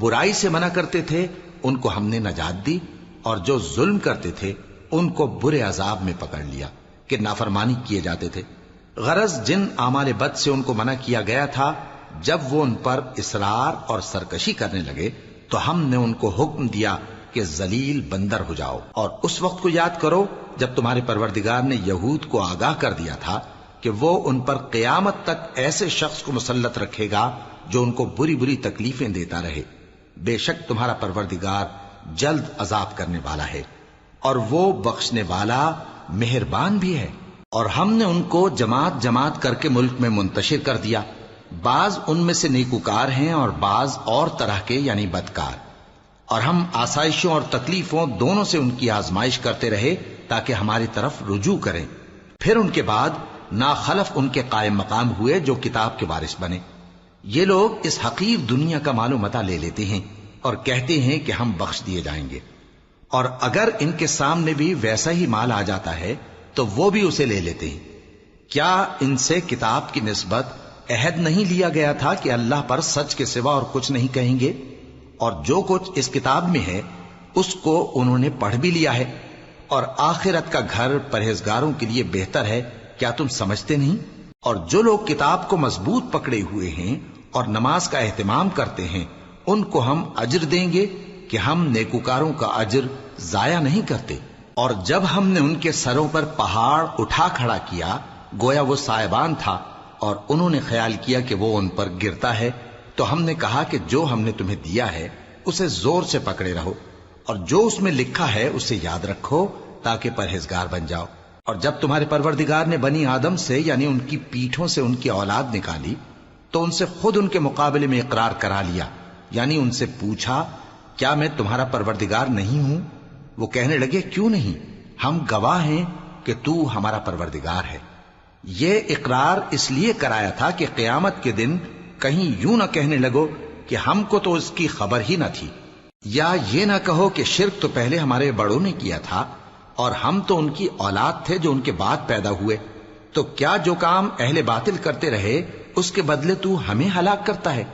برائی سے منع کرتے تھے ان کو ہم نے نجات دی، اور جو ظلم کرتے تھے ان کو برے عذاب میں پکڑ لیا کہ نافرمانی کیے جاتے تھے۔ غرض جن اعمال بد سے ان کو منع کیا گیا تھا، جب وہ ان پر اصرار اور سرکشی کرنے لگے تو ہم نے ان کو حکم دیا کہ ذلیل بندر ہو جاؤ۔ اور اس وقت کو یاد کرو جب تمہارے پروردگار نے یہود کو آگاہ کر دیا تھا کہ وہ ان پر قیامت تک ایسے شخص کو مسلط رکھے گا جو ان کو بری بری تکلیفیں دیتا رہے۔ بے شک تمہارا پروردگار جلد عذاب کرنے والا ہے اور وہ بخشنے والا مہربان بھی ہے۔ اور ہم نے ان کو جماعت جماعت کر کے ملک میں منتشر کر دیا، بعض ان میں سے نیکوکار ہیں اور بعض اور طرح کے یعنی بدکار، اور ہم آسائشوں اور تکلیفوں دونوں سے ان کی آزمائش کرتے رہے تاکہ ہماری طرف رجوع کریں۔ پھر ان کے بعد ناخلف ان کے قائم مقام ہوئے جو کتاب کے وارث بنے۔ یہ لوگ اس حقیر دنیا کا مال و متاع لے لیتے ہیں اور کہتے ہیں کہ ہم بخش دیے جائیں گے، اور اگر ان کے سامنے بھی ویسا ہی مال آ جاتا ہے تو وہ بھی اسے لے لیتے ہیں۔ کیا ان سے کتاب کی نسبت عہد نہیں لیا گیا تھا کہ اللہ پر سچ کے سوا اور کچھ نہیں کہیں گے؟ اور جو کچھ اس کتاب میں ہے اس کو انہوں نے پڑھ بھی لیا ہے، اور آخرت کا گھر پرہیزگاروں کے لیے بہتر ہے، کیا تم سمجھتے نہیں؟ اور جو لوگ کتاب کو مضبوط پکڑے ہوئے ہیں اور نماز کا اہتمام کرتے ہیں ان کو ہم اجر دیں گے کہ ہم نیکوکاروں کا اجر ضائع نہیں کرتے۔ اور جب ہم نے ان کے سروں پر پہاڑ اٹھا کھڑا کیا گویا وہ سائبان تھا، اور انہوں نے خیال کیا کہ وہ ان پر گرتا ہے، تو ہم نے کہا کہ جو ہم نے تمہیں دیا ہے اسے زور سے پکڑے رہو، اور جو اس میں لکھا ہے اسے یاد رکھو تاکہ پرہیزگار بن جاؤ۔ اور جب تمہارے پروردگار نے بنی آدم سے یعنی ان کی پیٹھوں سے ان کی اولاد نکالی تو ان سے خود ان کے مقابلے میں اقرار کرا لیا، یعنی ان سے پوچھا کیا میں تمہارا پروردگار نہیں ہوں؟ وہ کہنے لگے کیوں نہیں، ہم گواہ ہیں کہ تو ہمارا پروردگار ہے۔ یہ اقرار اس لیے کرایا تھا کہ قیامت کے دن کہیں یوں نہ کہنے لگو کہ ہم کو تو اس کی خبر ہی نہ تھی، یا یہ نہ کہو کہ شرک تو پہلے ہمارے بڑوں نے کیا تھا اور ہم تو ان کی اولاد تھے جو ان کے بعد پیدا ہوئے۔ تو کیا جو کام اہل باطل کرتے رہے اس کے بدلے تو ہمیں ہلاک کرتا ہے؟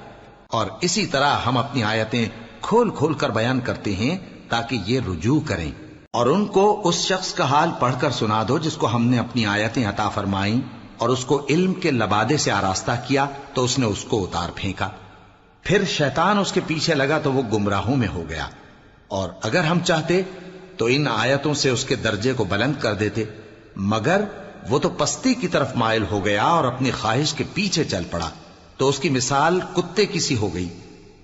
اور اسی طرح ہم اپنی آیتیں کھول کھول کر بیان کرتے ہیں تاکہ یہ رجوع کریں۔ اور ان کو اس شخص کا حال پڑھ کر سنا دو جس کو ہم نے اپنی آیتیں عطا فرمائیں اور اس کو علم کے لبادے سے آراستہ کیا تو اس نے اس کو اتار پھینکا، پھر شیطان اس کے پیچھے لگا تو وہ گمراہوں میں ہو گیا۔ اور اگر ہم چاہتے تو ان آیتوں سے اس کے درجے کو بلند کر دیتے، مگر وہ تو پستی کی طرف مائل ہو گیا اور اپنی خواہش کے پیچھے چل پڑا، تو اس کی مثال کتے کی سی ہو گئی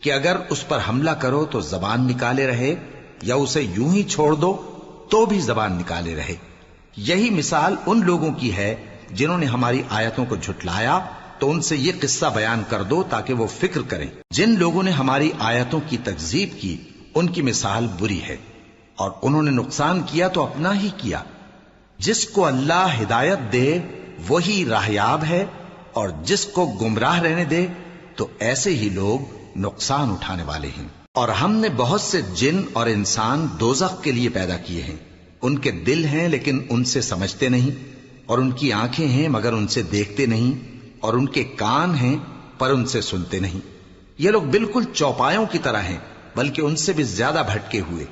کہ اگر اس پر حملہ کرو تو زبان نکالے رہے، یا اسے یوں ہی چھوڑ دو تو بھی زبان نکالے رہے۔ یہی مثال ان لوگوں کی ہے جنہوں نے ہماری آیتوں کو جھٹلایا، تو ان سے یہ قصہ بیان کر دو تاکہ وہ فکر کریں۔ جن لوگوں نے ہماری آیتوں کی تکذیب کی ان کی مثال بری ہے، اور انہوں نے نقصان کیا تو اپنا ہی کیا۔ جس کو اللہ ہدایت دے وہی راہیاب ہے، اور جس کو گمراہ رہنے دے تو ایسے ہی لوگ نقصان اٹھانے والے ہیں۔ اور ہم نے بہت سے جن اور انسان دوزخ کے لیے پیدا کیے ہیں، ان کے دل ہیں لیکن ان سے سمجھتے نہیں، اور ان کی آنکھیں ہیں مگر ان سے دیکھتے نہیں، اور ان کے کان ہیں پر ان سے سنتے نہیں۔ یہ لوگ بالکل چوپایوں کی طرح ہیں، بلکہ ان سے بھی زیادہ بھٹکے ہوئے۔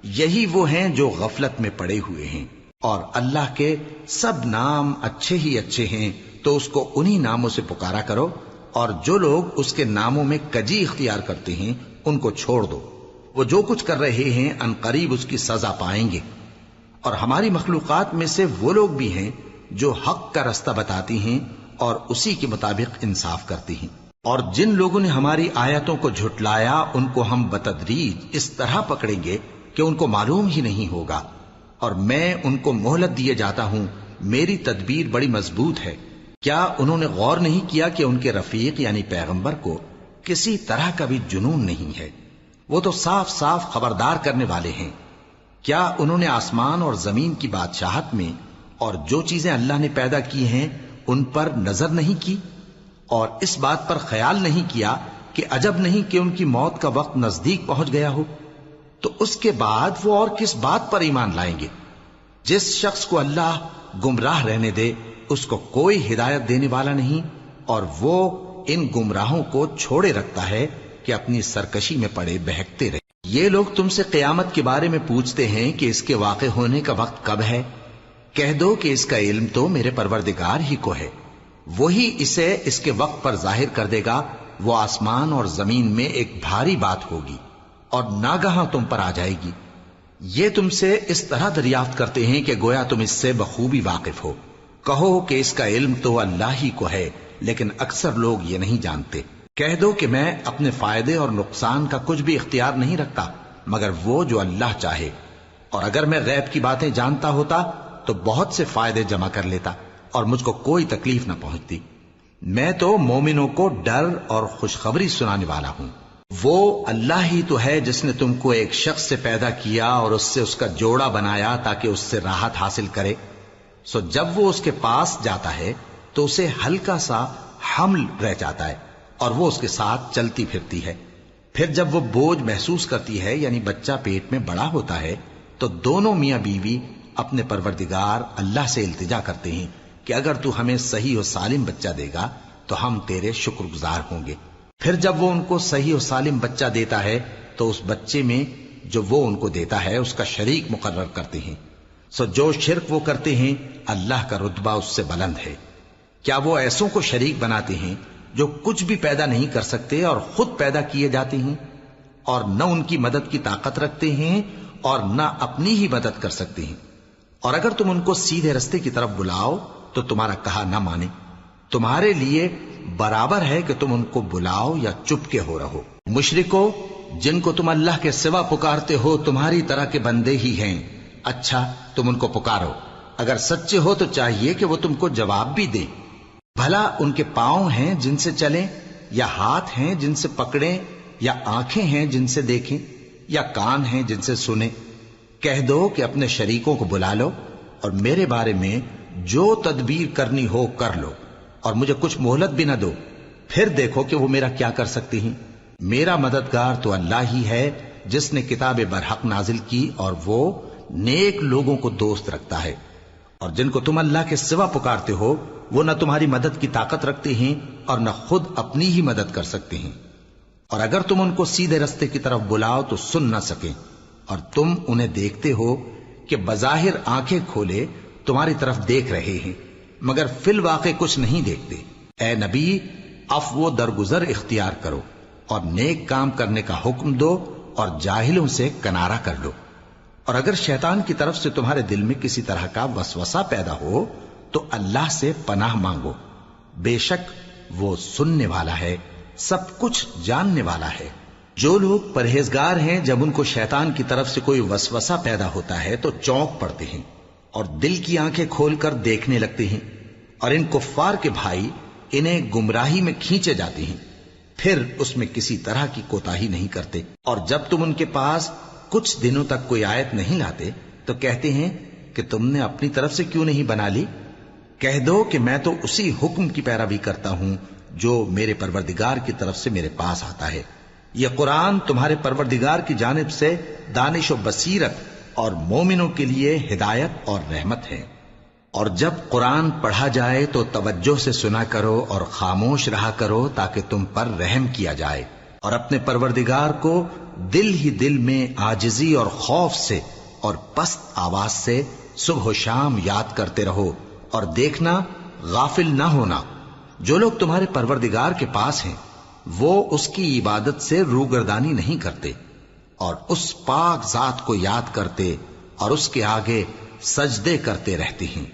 یہی وہ ہیں جو غفلت میں پڑے ہوئے ہیں۔ اور اللہ کے سب نام اچھے ہی اچھے ہیں، تو اس کو انہی ناموں سے پکارا کرو، اور جو لوگ اس کے ناموں میں کجی اختیار کرتے ہیں ان کو چھوڑ دو۔ وہ جو کچھ کر رہے ہیں ان قریب اس کی سزا پائیں گے۔ اور ہماری مخلوقات میں سے وہ لوگ بھی ہیں جو حق کا رستہ بتاتی ہیں اور اسی کے مطابق انصاف کرتی ہیں۔ اور جن لوگوں نے ہماری آیتوں کو جھٹلایا ان کو ہم بتدریج اس طرح پکڑیں گے کہ ان کو معلوم ہی نہیں ہوگا، اور میں ان کو مہلت دیے جاتا ہوں، میری تدبیر بڑی مضبوط ہے۔ کیا انہوں نے غور نہیں کیا کہ ان کے رفیق یعنی پیغمبر کو کسی طرح کا بھی جنون نہیں ہے؟ وہ تو صاف صاف خبردار کرنے والے ہیں۔ کیا انہوں نے آسمان اور زمین کی بادشاہت میں اور جو چیزیں اللہ نے پیدا کی ہیں ان پر نظر نہیں کی، اور اس بات پر خیال نہیں کیا کہ عجب نہیں کہ ان کی موت کا وقت نزدیک پہنچ گیا ہو؟ تو اس کے بعد وہ اور کس بات پر ایمان لائیں گے؟ جس شخص کو اللہ گمراہ رہنے دے اس کو کوئی ہدایت دینے والا نہیں، اور وہ ان گمراہوں کو چھوڑے رکھتا ہے کہ اپنی سرکشی میں پڑے بہکتے رہے۔ یہ لوگ تم سے قیامت کے بارے میں پوچھتے ہیں کہ اس کے واقع ہونے کا وقت کب ہے؟ کہہ دو کہ اس کا علم تو میرے پروردگار ہی کو ہے، وہی اسے اس کے وقت پر ظاہر کر دے گا۔ وہ آسمان اور زمین میں ایک بھاری بات ہوگی اور ناگہاں تم پر آ جائے گی۔ یہ تم سے اس طرح دریافت کرتے ہیں کہ گویا تم اس سے بخوبی واقف ہو۔ کہو کہ اس کا علم تو اللہ ہی کو ہے، لیکن اکثر لوگ یہ نہیں جانتے۔ کہہ دو کہ میں اپنے فائدے اور نقصان کا کچھ بھی اختیار نہیں رکھتا مگر وہ جو اللہ چاہے، اور اگر میں غیب کی باتیں جانتا ہوتا تو بہت سے فائدے جمع کر لیتا اور مجھ کو کوئی تکلیف نہ پہنچتی۔ میں تو مومنوں کو ڈر اور خوشخبری سنانے والا ہوں۔ وہ اللہ ہی تو ہے جس نے تم کو ایک شخص سے پیدا کیا اور اس سے اس کا جوڑا بنایا تاکہ اس سے راحت حاصل کرے۔ سو جب وہ اس کے پاس جاتا ہے تو اسے ہلکا سا حمل رہ جاتا ہے اور وہ اس کے ساتھ چلتی پھرتی ہے۔ پھر جب وہ بوجھ محسوس کرتی ہے یعنی بچہ پیٹ میں بڑا ہوتا ہے تو دونوں میاں بیوی اپنے پروردگار اللہ سے التجا کرتے ہیں کہ اگر تو ہمیں صحیح و سالم بچہ دے گا تو ہم تیرے شکر گزار ہوں گے۔ پھر جب وہ ان کو صحیح و سالم بچہ دیتا ہے تو اس بچے میں جو وہ ان کو دیتا ہے اس کا شریک مقرر کرتے ہیں۔ سو جو شرک وہ کرتے ہیں اللہ کا رتبہ اس سے بلند ہے۔ کیا وہ ایسوں کو شریک بناتے ہیں جو کچھ بھی پیدا نہیں کر سکتے اور خود پیدا کیے جاتے ہیں، اور نہ ان کی مدد کی طاقت رکھتے ہیں اور نہ اپنی ہی مدد کر سکتے ہیں؟ اور اگر تم ان کو سیدھے رستے کی طرف بلاؤ تو تمہارا کہا نہ مانے۔ تمہارے لیے برابر ہے کہ تم ان کو بلاؤ یا چپ کے ہو رہو۔ مشرکو، جن کو تم اللہ کے سوا پکارتے ہو تمہاری طرح کے بندے ہی ہیں۔ اچھا تم ان کو پکارو، اگر سچے ہو تو چاہیے کہ وہ تم کو جواب بھی دیں۔ بھلا ان کے پاؤں ہیں جن سے چلیں، یا ہاتھ ہیں جن سے پکڑیں، یا آنکھیں ہیں جن سے دیکھیں، یا کان ہیں جن سے سنیں؟ کہہ دو کہ اپنے شریکوں کو بلا لو اور میرے بارے میں جو تدبیر کرنی ہو کر لو، اور مجھے کچھ مہلت بھی نہ دو، پھر دیکھو کہ وہ میرا کیا کر سکتی ہیں۔ میرا مددگار تو اللہ ہی ہے جس نے کتاب برحق نازل کی، اور وہ نیک لوگوں کو دوست رکھتا ہے۔ اور جن کو تم اللہ کے سوا پکارتے ہو وہ نہ تمہاری مدد کی طاقت رکھتے ہیں اور نہ خود اپنی ہی مدد کر سکتے ہیں، اور اگر تم ان کو سیدھے رستے کی طرف بلاؤ تو سن نہ سکیں، اور تم انہیں دیکھتے ہو کہ بظاہر آنکھیں کھولے تمہاری طرف دیکھ رہے ہیں مگر فی الواقع کچھ نہیں دیکھتے۔ اے نبی، عفو و درگزر اختیار کرو اور نیک کام کرنے کا حکم دو اور جاہلوں سے کنارہ کر لو، اور اگر شیطان کی طرف سے تمہارے دل میں کسی طرح کا وسوسہ پیدا ہو تو اللہ سے پناہ مانگو، بے شک وہ سننے والا ہے، سب کچھ جاننے والا ہے۔ جو لوگ پرہیزگار ہیں جب ان کو شیطان کی طرف سے کوئی وسوسہ پیدا ہوتا ہے تو چونک پڑتے ہیں اور دل کی آنکھیں کھول کر دیکھنے لگتے ہیں، اور ان کفار کے بھائی انہیں گمراہی میں کھینچے جاتے ہیں، پھر اس میں کسی طرح کی کوتاہی نہیں کرتے، اور جب تم ان کے پاس کچھ دنوں تک کوئی آیت نہیں لاتے تو کہتے ہیں کہ تم نے اپنی طرف سے کیوں نہیں بنا لی؟ کہہ دو کہ میں تو اسی حکم کی پیروی کرتا ہوں جو میرے پروردگار کی طرف سے میرے پاس آتا ہے۔ یہ قرآن تمہارے پروردگار کی جانب سے دانش و بصیرت اور مومنوں کے لیے ہدایت اور رحمت ہے۔ اور جب قرآن پڑھا جائے تو توجہ سے سنا کرو اور خاموش رہا کرو تاکہ تم پر رحم کیا جائے، اور اپنے پروردگار کو دل ہی دل میں عاجزی اور خوف سے اور پست آواز سے صبح و شام یاد کرتے رہو، اور دیکھنا غافل نہ ہونا، جو لوگ تمہارے پروردگار کے پاس ہیں وہ اس کی عبادت سے روگردانی نہیں کرتے اور اس پاک ذات کو یاد کرتے اور اس کے آگے سجدے کرتے رہتے ہیں۔